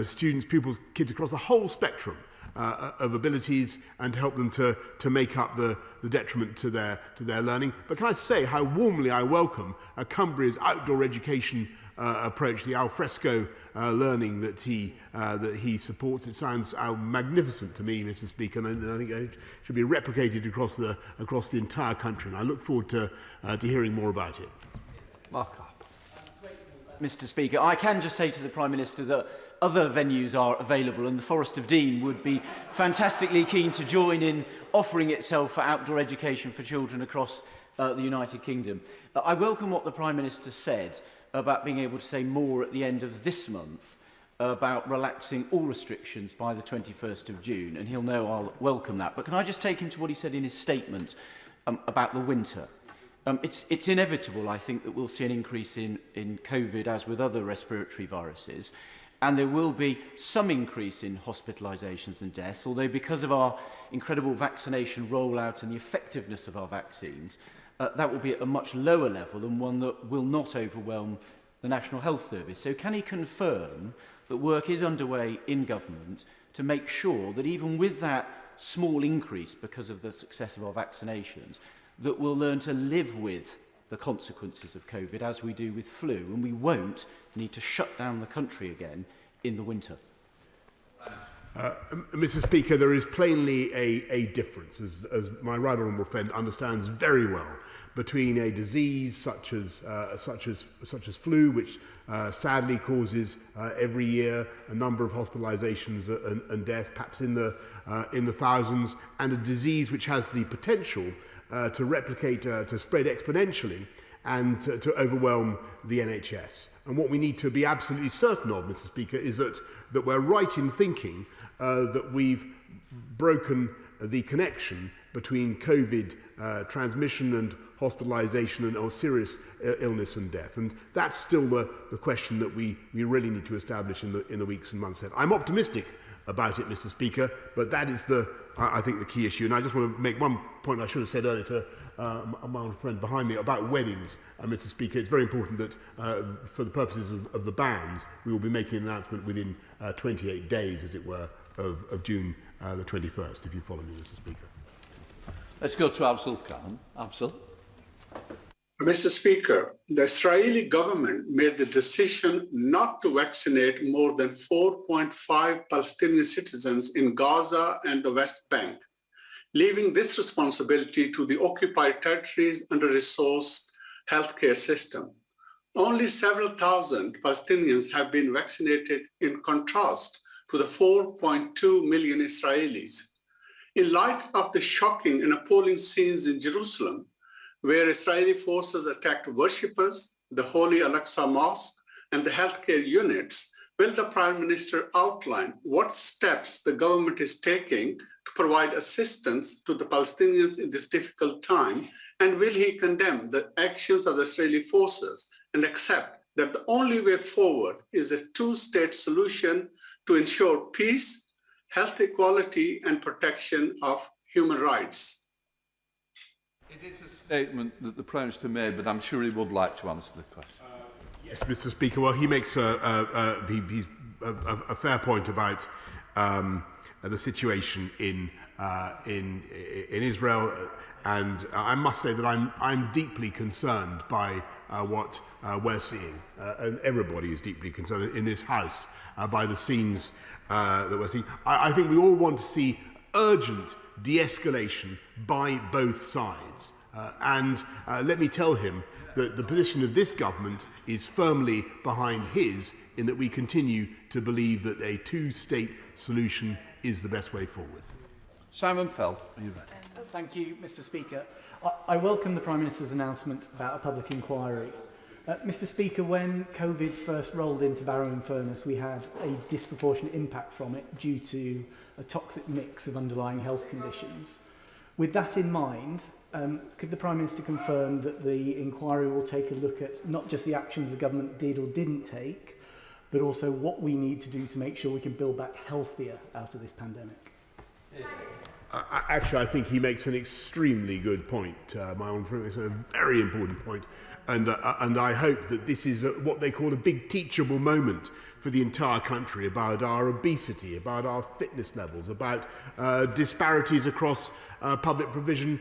students, pupils, kids across the whole spectrum of abilities and to help them to make up the detriment to their learning. But can I say how warmly I welcome Cumbria's outdoor education approach, the alfresco learning that he supports. It sounds magnificent to me, Mr. Speaker, and I think it should be replicated across the entire country. And I look forward to hearing more about it. Mark. Mr. Speaker, I can just say to the Prime Minister that other venues are available, and the Forest of Dean would be fantastically keen to join in offering itself for outdoor education for children across the United Kingdom. I welcome what the Prime Minister said about being able to say more at the end of this month about relaxing all restrictions by the 21st of June, and he'll know I'll welcome that. But can I just take him to what he said in his statement about the winter? It's inevitable, I think, that we'll see an increase in COVID, as with other respiratory viruses, and there will be some increase in hospitalisations and deaths, although because of our incredible vaccination rollout and the effectiveness of our vaccines, that will be at a much lower level and one that will not overwhelm the National Health Service. So can he confirm that work is underway in government to make sure that even with that small increase because of the success of our vaccinations, that we'll learn to live with the consequences of COVID as we do with flu, and we won't need to shut down the country again in the winter? Mr. Speaker, there is plainly a difference, as my right honourable friend understands very well, between a disease such as flu, which sadly causes every year a number of hospitalisations and death, perhaps in the thousands, and a disease which has the potential to replicate, to spread exponentially, and to overwhelm the NHS. And what we need to be absolutely certain of, Mr. Speaker, is that we're right in thinking that we've broken the connection between COVID transmission and hospitalisation or serious illness and death. And that's still the question that we really need to establish in the weeks and months ahead. I'm optimistic about it, Mr. Speaker, but that is I think the key issue. And I just want to make one point I should have said earlier to my old friend behind me about weddings, Mr. Speaker. It's very important that for the purposes of the bans, we will be making an announcement within 28 days, as it were, of June the 21st, if you follow me, Mr. Speaker. Let's go to Afzal Khan. Afzal. Mr. Speaker, the Israeli government made the decision not to vaccinate more than 4.5 Palestinian citizens in Gaza and the West Bank, leaving this responsibility to the occupied territories' under-resourced healthcare system. Only several thousand Palestinians have been vaccinated, in contrast to the 4.2 million Israelis. In light of the shocking and appalling scenes in Jerusalem, where Israeli forces attacked worshippers, the Holy Al-Aqsa Mosque, and the healthcare units, will the Prime Minister outline what steps the government is taking to provide assistance to the Palestinians in this difficult time? And will he condemn the actions of the Israeli forces and accept that the only way forward is a two-state solution to ensure peace health equality and protection of human rights. It is a statement that the Prime Minister made, but I'm sure he would like to answer the question. Yes, Mr. Speaker. Well, he makes a fair point about the situation in Israel, and I must say that I'm deeply concerned by what we're seeing, and everybody is deeply concerned in this House by the scenes that we're seeing. I think we all want to see urgent de-escalation by both sides, and let me tell him that the position of this government is firmly behind his, in that we continue to believe that a two-state solution is the best way forward. Simon Feld, are you ready? Thank you, Mr. Speaker. I welcome the Prime Minister's announcement about a public inquiry. Mr. Speaker, when COVID first rolled into Barrow-in-Furness, we had a disproportionate impact from it due to a toxic mix of underlying health conditions. With that in mind, could the Prime Minister confirm that the inquiry will take a look at not just the actions the government did or didn't take, but also what we need to do to make sure we can build back healthier out of this pandemic? Actually, I think he makes an extremely good point, my own friend. It's a very important point. And I hope that this is what they call a big teachable moment for the entire country about our obesity, about our fitness levels, about disparities across public provision,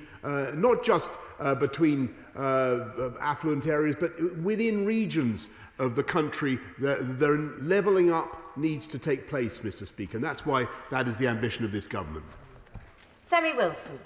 not just between affluent areas, but within regions of the country. The levelling up needs to take place, Mr. Speaker, and that's why that is the ambition of this government. Sammy Wilson.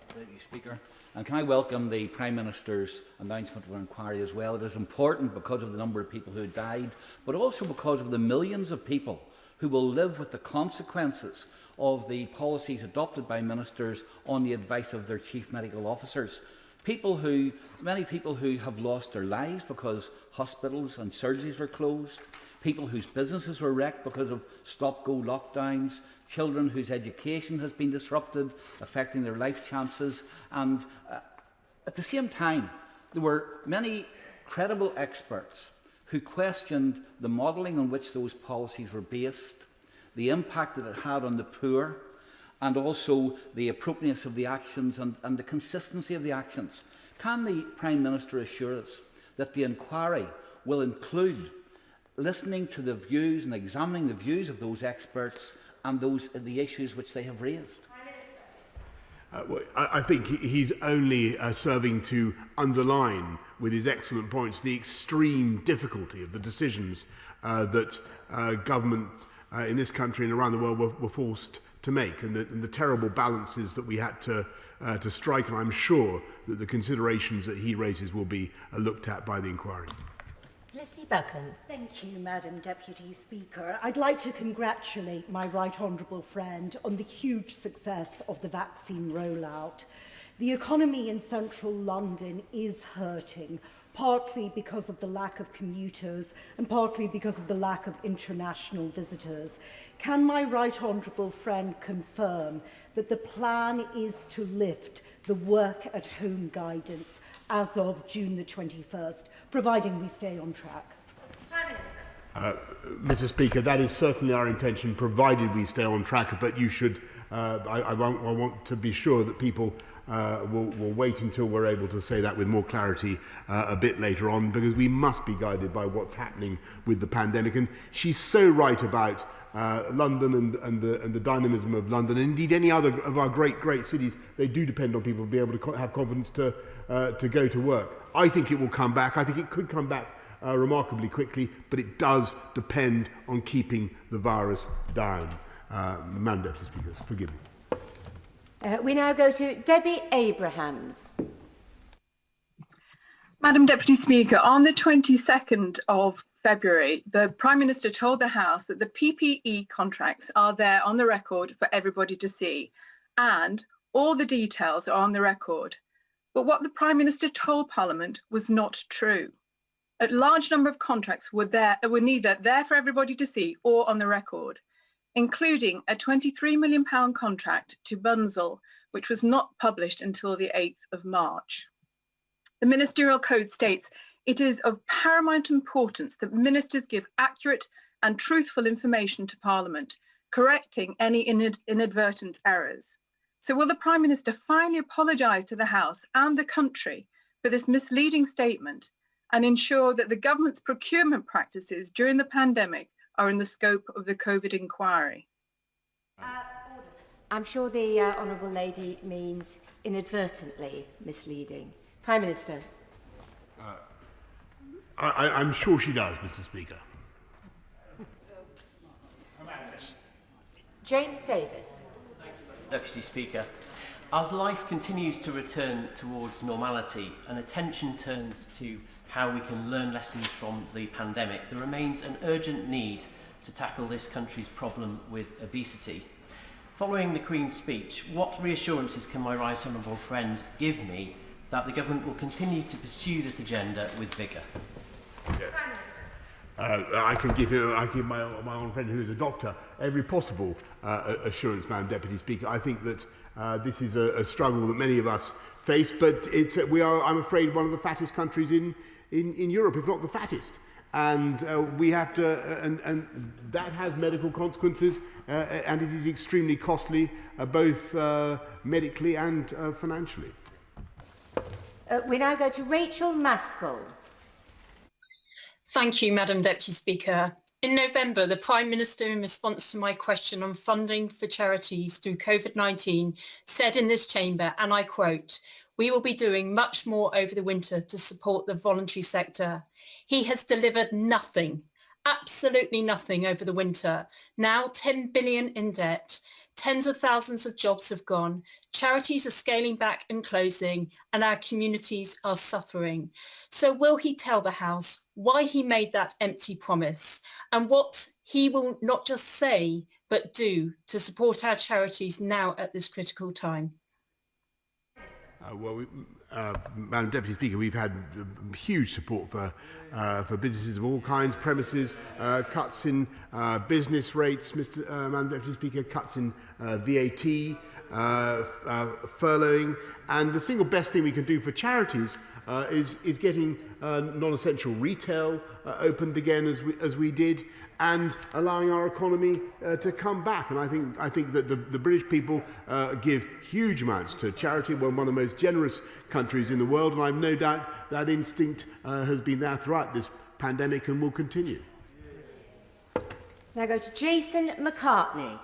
Thank you, Speaker. And can I welcome the Prime Minister's announcement of an inquiry as well. It is important because of the number of people who died, but also because of the millions of people who will live with the consequences of the policies adopted by ministers on the advice of their chief medical officers. Many people who have lost their lives because hospitals and surgeries were closed, people whose businesses were wrecked because of stop-go lockdowns, children whose education has been disrupted, affecting their life chances. And at the same time, there were many credible experts who questioned the modelling on which those policies were based, the impact that it had on the poor, and also the appropriateness of the actions and the consistency of the actions. Can the Prime Minister assure us that the inquiry will include listening to the views and examining the views of those experts and the issues which they have raised? Well, I think he's only serving to underline, with his excellent points, the extreme difficulty of the decisions that governments in this country and around the world were forced to make, and the terrible balances that we had to strike. And I'm sure that the considerations that he raises will be looked at by the inquiry. Thank you, Madam Deputy Speaker. I'd like to congratulate my right honourable friend on the huge success of the vaccine rollout. The economy in central London is hurting, partly because of the lack of commuters and partly because of the lack of international visitors. Can my right honourable friend confirm that the plan is to lift the work-at-home guidance as of June the 21st, providing we stay on track? Mr. Speaker, that is certainly our intention, provided we stay on track. But you should, I want to be sure that people will wait until we're able to say that with more clarity a bit later on, because we must be guided by what's happening with the pandemic. And she's so right about London and the dynamism of London, and indeed any other of our great cities. They do depend on people to be able to have confidence to go to work. I think it will come back. I think it could come back remarkably quickly, but it does depend on keeping the virus down. Madam Deputy Speaker, forgive me. We now go to Debbie Abrahams. Madam Deputy Speaker, on the 22nd of February, the Prime Minister told the House that the PPE contracts are there on the record for everybody to see, and all the details are on the record. But what the Prime Minister told Parliament was not true. A large number of contracts were neither there for everybody to see or on the record, including a £23 million contract to Bunzl, which was not published until the 8th of March. The Ministerial Code states it is of paramount importance that ministers give accurate and truthful information to Parliament correcting any inadvertent errors. So will the Prime Minister finally apologise to the House and the country for this misleading statement and ensure that the government's procurement practices during the pandemic are in the scope of the COVID inquiry? I'm sure the Honourable Lady means inadvertently misleading. Prime Minister. I'm sure she does, Mr. Speaker. James Davis. Deputy Speaker, as life continues to return towards normality and attention turns to how we can learn lessons from the pandemic, there remains an urgent need to tackle this country's problem with obesity. Following the Queen's speech, what reassurances can my right honourable friend give me that the government will continue to pursue this agenda with vigour? Yes. I can give my own friend who is a doctor every possible assurance, Madam Deputy Speaker. I think that this is a struggle that many of us face, but we are, I'm afraid, one of the fattest countries in Europe, if not the fattest. And we have to, and that has medical consequences, and it is extremely costly, both medically and financially. We now go to Rachel Maskell. Thank you, Madam Deputy Speaker. In November, the Prime Minister, in response to my question on funding for charities through COVID-19, said in this chamber, and I quote, "We will be doing much more over the winter to support the voluntary sector." He has delivered nothing, absolutely nothing over the winter. Now 10 billion in debt, tens of thousands of jobs have gone, charities are scaling back and closing, and our communities are suffering. So will he tell the House why he made that empty promise and what he will not just say, but do to support our charities now at this critical time? Madam Deputy Speaker, we've had huge support for businesses of all kinds, premises, cuts in business rates, Madam Deputy Speaker, cuts in VAT, furloughing, and the single best thing we can do for charities is getting non-essential retail opened again as we did, and allowing our economy to come back. And I think that the British people give huge amounts to charity. We're one of the most generous countries in the world, and I've no doubt that instinct has been there throughout this pandemic and will continue. Now go to Jason McCartney.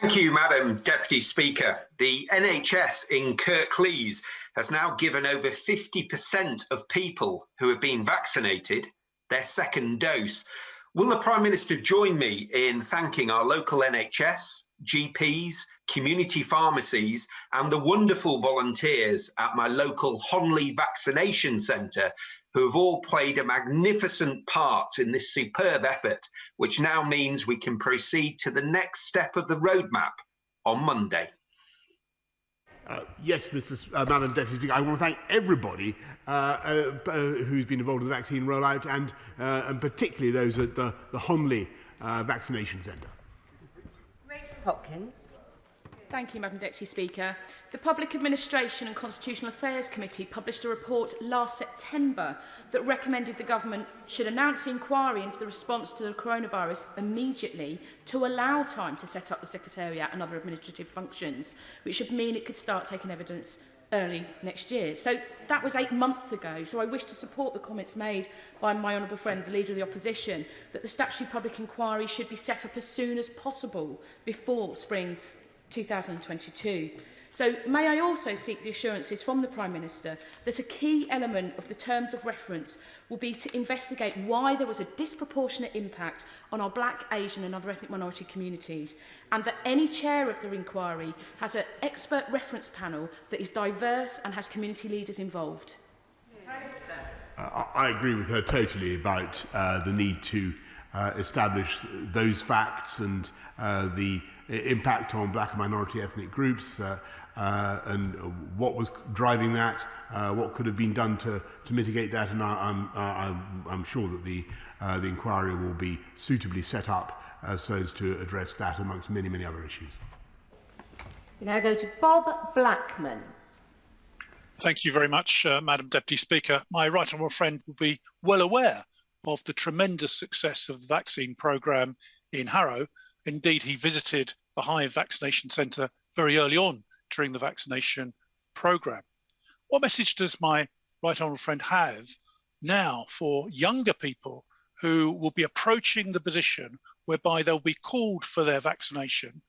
Thank you, Madam Deputy Speaker. The NHS in Kirklees has now given over 50% of people who have been vaccinated their second dose. Will the Prime Minister join me in thanking our local NHS, GPs, community pharmacies, and the wonderful volunteers at my local Honley Vaccination Centre who have all played a magnificent part in this superb effort, which now means we can proceed to the next step of the roadmap on Monday? Yes, Madam Deputy Speaker, I want to thank everybody who's been involved in the vaccine rollout, and particularly those at the Honley Vaccination Centre. Rachel Hopkins. Thank you, Madam Deputy Speaker. The Public Administration and Constitutional Affairs Committee published a report last September that recommended the government should announce the inquiry into the response to the coronavirus immediately to allow time to set up the Secretariat and other administrative functions, which would mean it could start taking evidence early next year. So that was 8 months ago. So I wish to support the comments made by my honourable friend, the Leader of the Opposition, that the statutory public inquiry should be set up as soon as possible before spring 2022. So may I also seek the assurances from the Prime Minister that a key element of the terms of reference will be to investigate why there was a disproportionate impact on our Black, Asian and other ethnic minority communities, and that any chair of the inquiry has an expert reference panel that is diverse and has community leaders involved. I agree with her totally about the need to establish those facts and the impact on Black and minority ethnic groups, and what was driving that, what could have been done to mitigate that, and I'm sure that the inquiry will be suitably set up so as to address that amongst many, many other issues. We now go to Bob Blackman. Thank you very much, Madam Deputy Speaker. My right honourable friend will be well aware of the tremendous success of the vaccine programme in Harrow. Indeed, he visited the Hive vaccination centre very early on during the vaccination programme. What message does my right honourable friend have now for younger people who will be approaching the position whereby they'll be called for their vaccination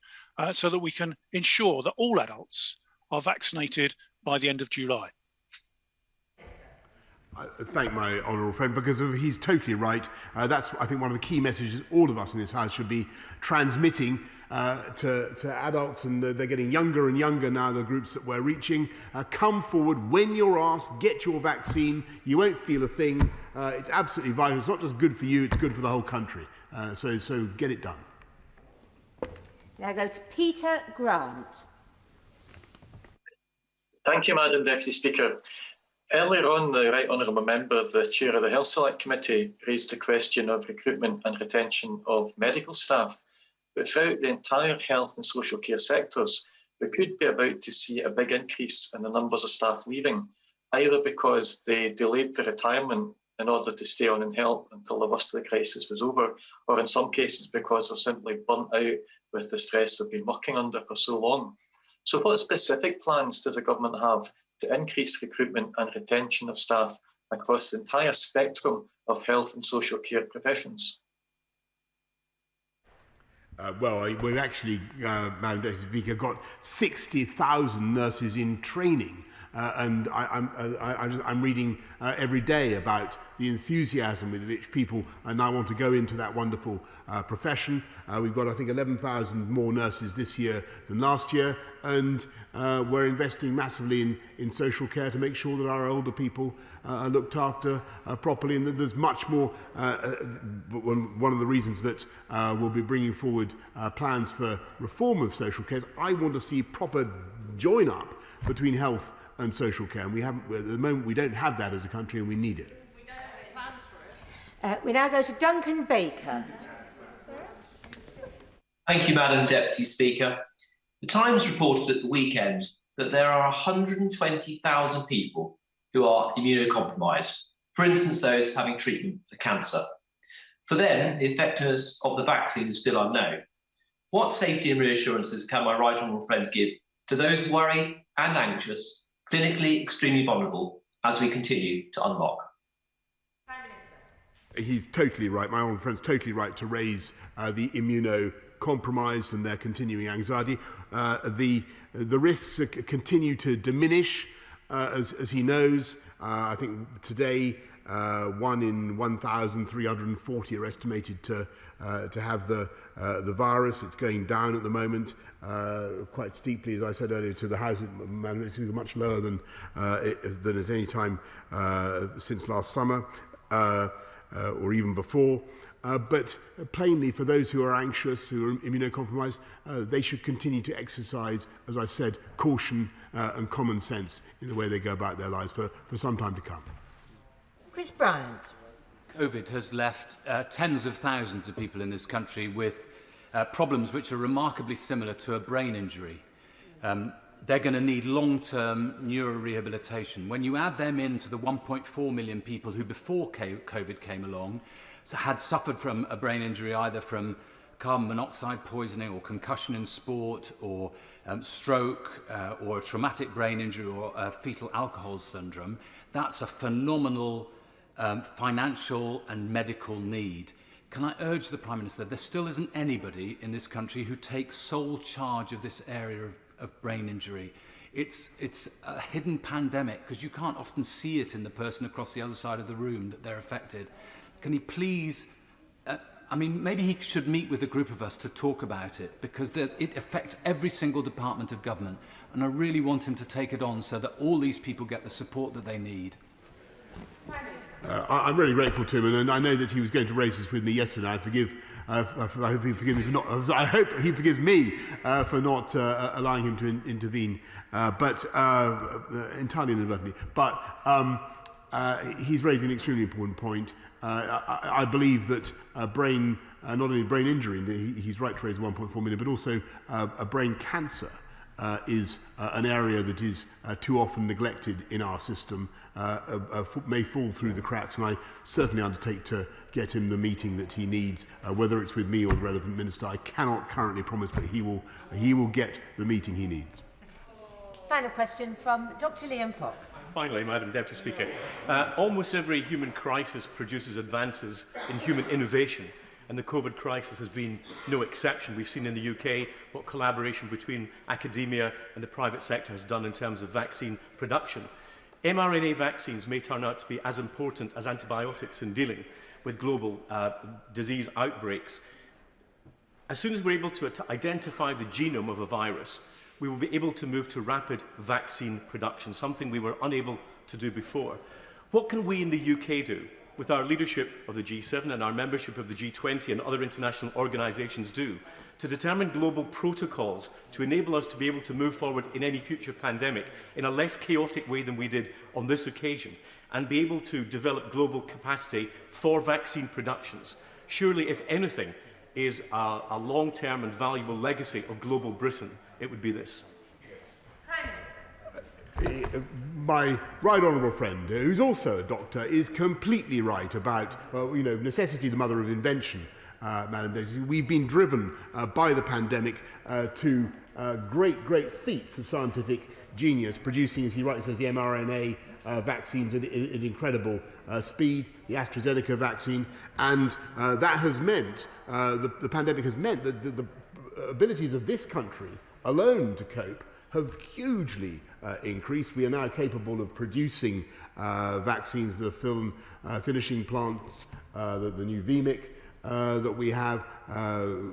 so that we can ensure that all adults are vaccinated by the end of July? I thank my honourable friend, because he's totally right. That's, I think, one of the key messages all of us in this House should be transmitting to adults, and they're getting younger and younger now, the groups that we're reaching. Come forward when you're asked, get your vaccine. You won't feel a thing. It's absolutely vital. It's not just good for you, it's good for the whole country. So get it done. Now go to Peter Grant. Thank you, Madam Deputy Speaker. Earlier on, the Right Honourable Member, the Chair of the Health Select Committee, raised the question of recruitment and retention of medical staff. But throughout the entire health and social care sectors, we could be about to see a big increase in the numbers of staff leaving, either because they delayed the retirement in order to stay on and help until the worst of the crisis was over, or in some cases because they're simply burnt out with the stress they've been working under for so long. So what specific plans does the government have to increase recruitment and retention of staff across the entire spectrum of health and social care professions? We've actually, Madam Deputy Speaker, got 60,000 nurses in training. And I'm reading every day about the enthusiasm with which people now want to go into that wonderful profession. We've got, I think, 11,000 more nurses this year than last year, and we're investing massively in social care to make sure that our older people are looked after properly, and that there's much more. One of the reasons that we'll be bringing forward plans for reform of social care is I want to see proper join-up between health and social care, and we haven't. At the moment, we don't have that as a country, and we need it. We now go to Duncan Baker. Thank you, Madam Deputy Speaker. The Times reported at the weekend that there are 120,000 people who are immunocompromised, for instance, those having treatment for cancer. For them, the effectiveness of the vaccine is still unknown. What safety and reassurances can my right honourable friend give to those worried and anxious, clinically extremely vulnerable, as we continue to unlock? He's totally right. My honourable friend's totally right to raise the immunocompromised and their continuing anxiety. The risks continue to diminish, as he knows. I think today 1 in 1,340 are estimated to have the virus. It's going down at the moment quite steeply, as I said earlier to the House. It's much lower than at any time since last summer. Or even before. But plainly, for those who are anxious, who are immunocompromised, they should continue to exercise, as I've said, caution and common sense in the way they go about their lives for some time to come. Chris Bryant. COVID has left tens of thousands of people in this country with problems which are remarkably similar to a brain injury. They're going to need long-term neurorehabilitation. When you add them into the 1.4 million people who before COVID came along had suffered from a brain injury, either from carbon monoxide poisoning or concussion in sport or stroke or a traumatic brain injury or fetal alcohol syndrome, that's a phenomenal financial and medical need. Can I urge the Prime Minister, there still isn't anybody in this country who takes sole charge of this area of brain injury. It's a hidden pandemic because you can't often see it in the person across the other side of the room that they're affected. Can he please, maybe he should meet with a group of us to talk about it, because it affects every single department of government, and I really want him to take it on so that all these people get the support that they need. I'm really grateful to him, and I know that he was going to raise this with me yesterday. I hope he forgives me for not. I hope he forgives me for not allowing him to intervene, but entirely inadvertently. But he's raising an extremely important point. I believe that not only brain injury, he's right to raise 1.4 million, but also a brain cancer is an area that is too often neglected in our system, may fall through the cracks, and I certainly undertake to get him the meeting that he needs, whether it's with me or the relevant minister. I cannot currently promise, but he will get the meeting he needs. Final question from Dr. Liam Fox. Finally, Madam Deputy Speaker, almost every human crisis produces advances in human innovation, and the COVID crisis has been no exception. We've seen in the UK what collaboration between academia and the private sector has done in terms of vaccine production. mRNA vaccines may turn out to be as important as antibiotics in dealing with global disease outbreaks. As soon as we're able to identify the genome of a virus, we will be able to move to rapid vaccine production, something we were unable to do before. What can we in the UK do, with our leadership of the G7 and our membership of the G20 and other international organisations do, to determine global protocols to enable us to be able to move forward in any future pandemic in a less chaotic way than we did on this occasion, and be able to develop global capacity for vaccine productions? Surely, if anything is a long-term and valuable legacy of global Britain, it would be this. My right honourable friend, who's also a doctor, is completely right about, necessity the mother of invention, Madam Deputy. We've been driven by the pandemic to great feats of scientific genius, producing, as he rightly says, the mRNA vaccines at incredible speed, the AstraZeneca vaccine, and that has meant, the pandemic has meant that the abilities of this country alone to cope have hugely increased. We are now capable of producing vaccines for the film finishing plants, the new VMIC that we have.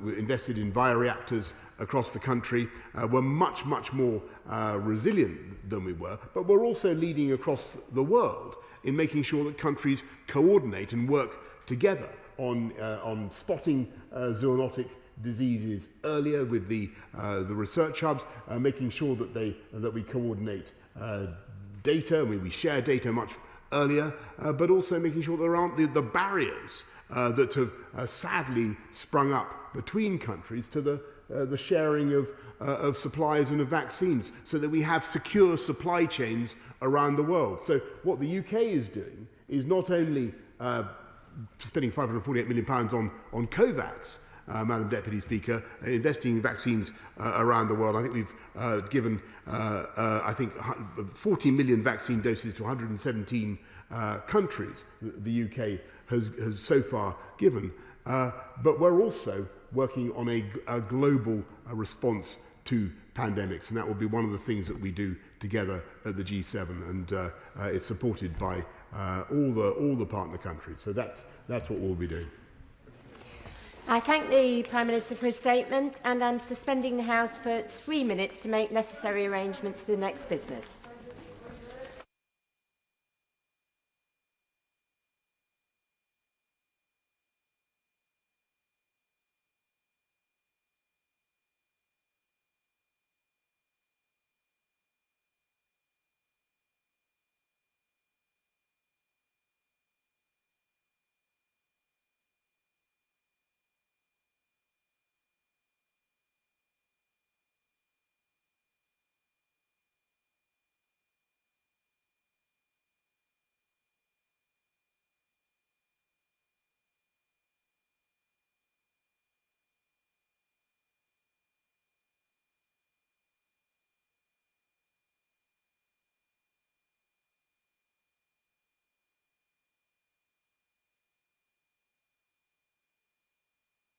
We invested in bioreactors across the country. We're much more resilient than we were, but we're also leading across the world in making sure that countries coordinate and work together on spotting zoonotic diseases earlier with the research hubs, making sure that we coordinate data, we share data much earlier, but also making sure there aren't the barriers that have sadly sprung up between countries to the sharing of supplies and of vaccines, so that we have secure supply chains around the world. So what the UK is doing is not only spending £548 million on COVAX, Madam Deputy Speaker, investing in vaccines around the world. I think we've given, 40 million vaccine doses to 117 countries the UK has so far given. But we're also working on a global response to pandemics, and that will be one of the things that we do together at the G7, and it's supported by all the partner countries. So that's what we'll be doing. I thank the Prime Minister for his statement, and I'm suspending the House for 3 minutes to make necessary arrangements for the next business.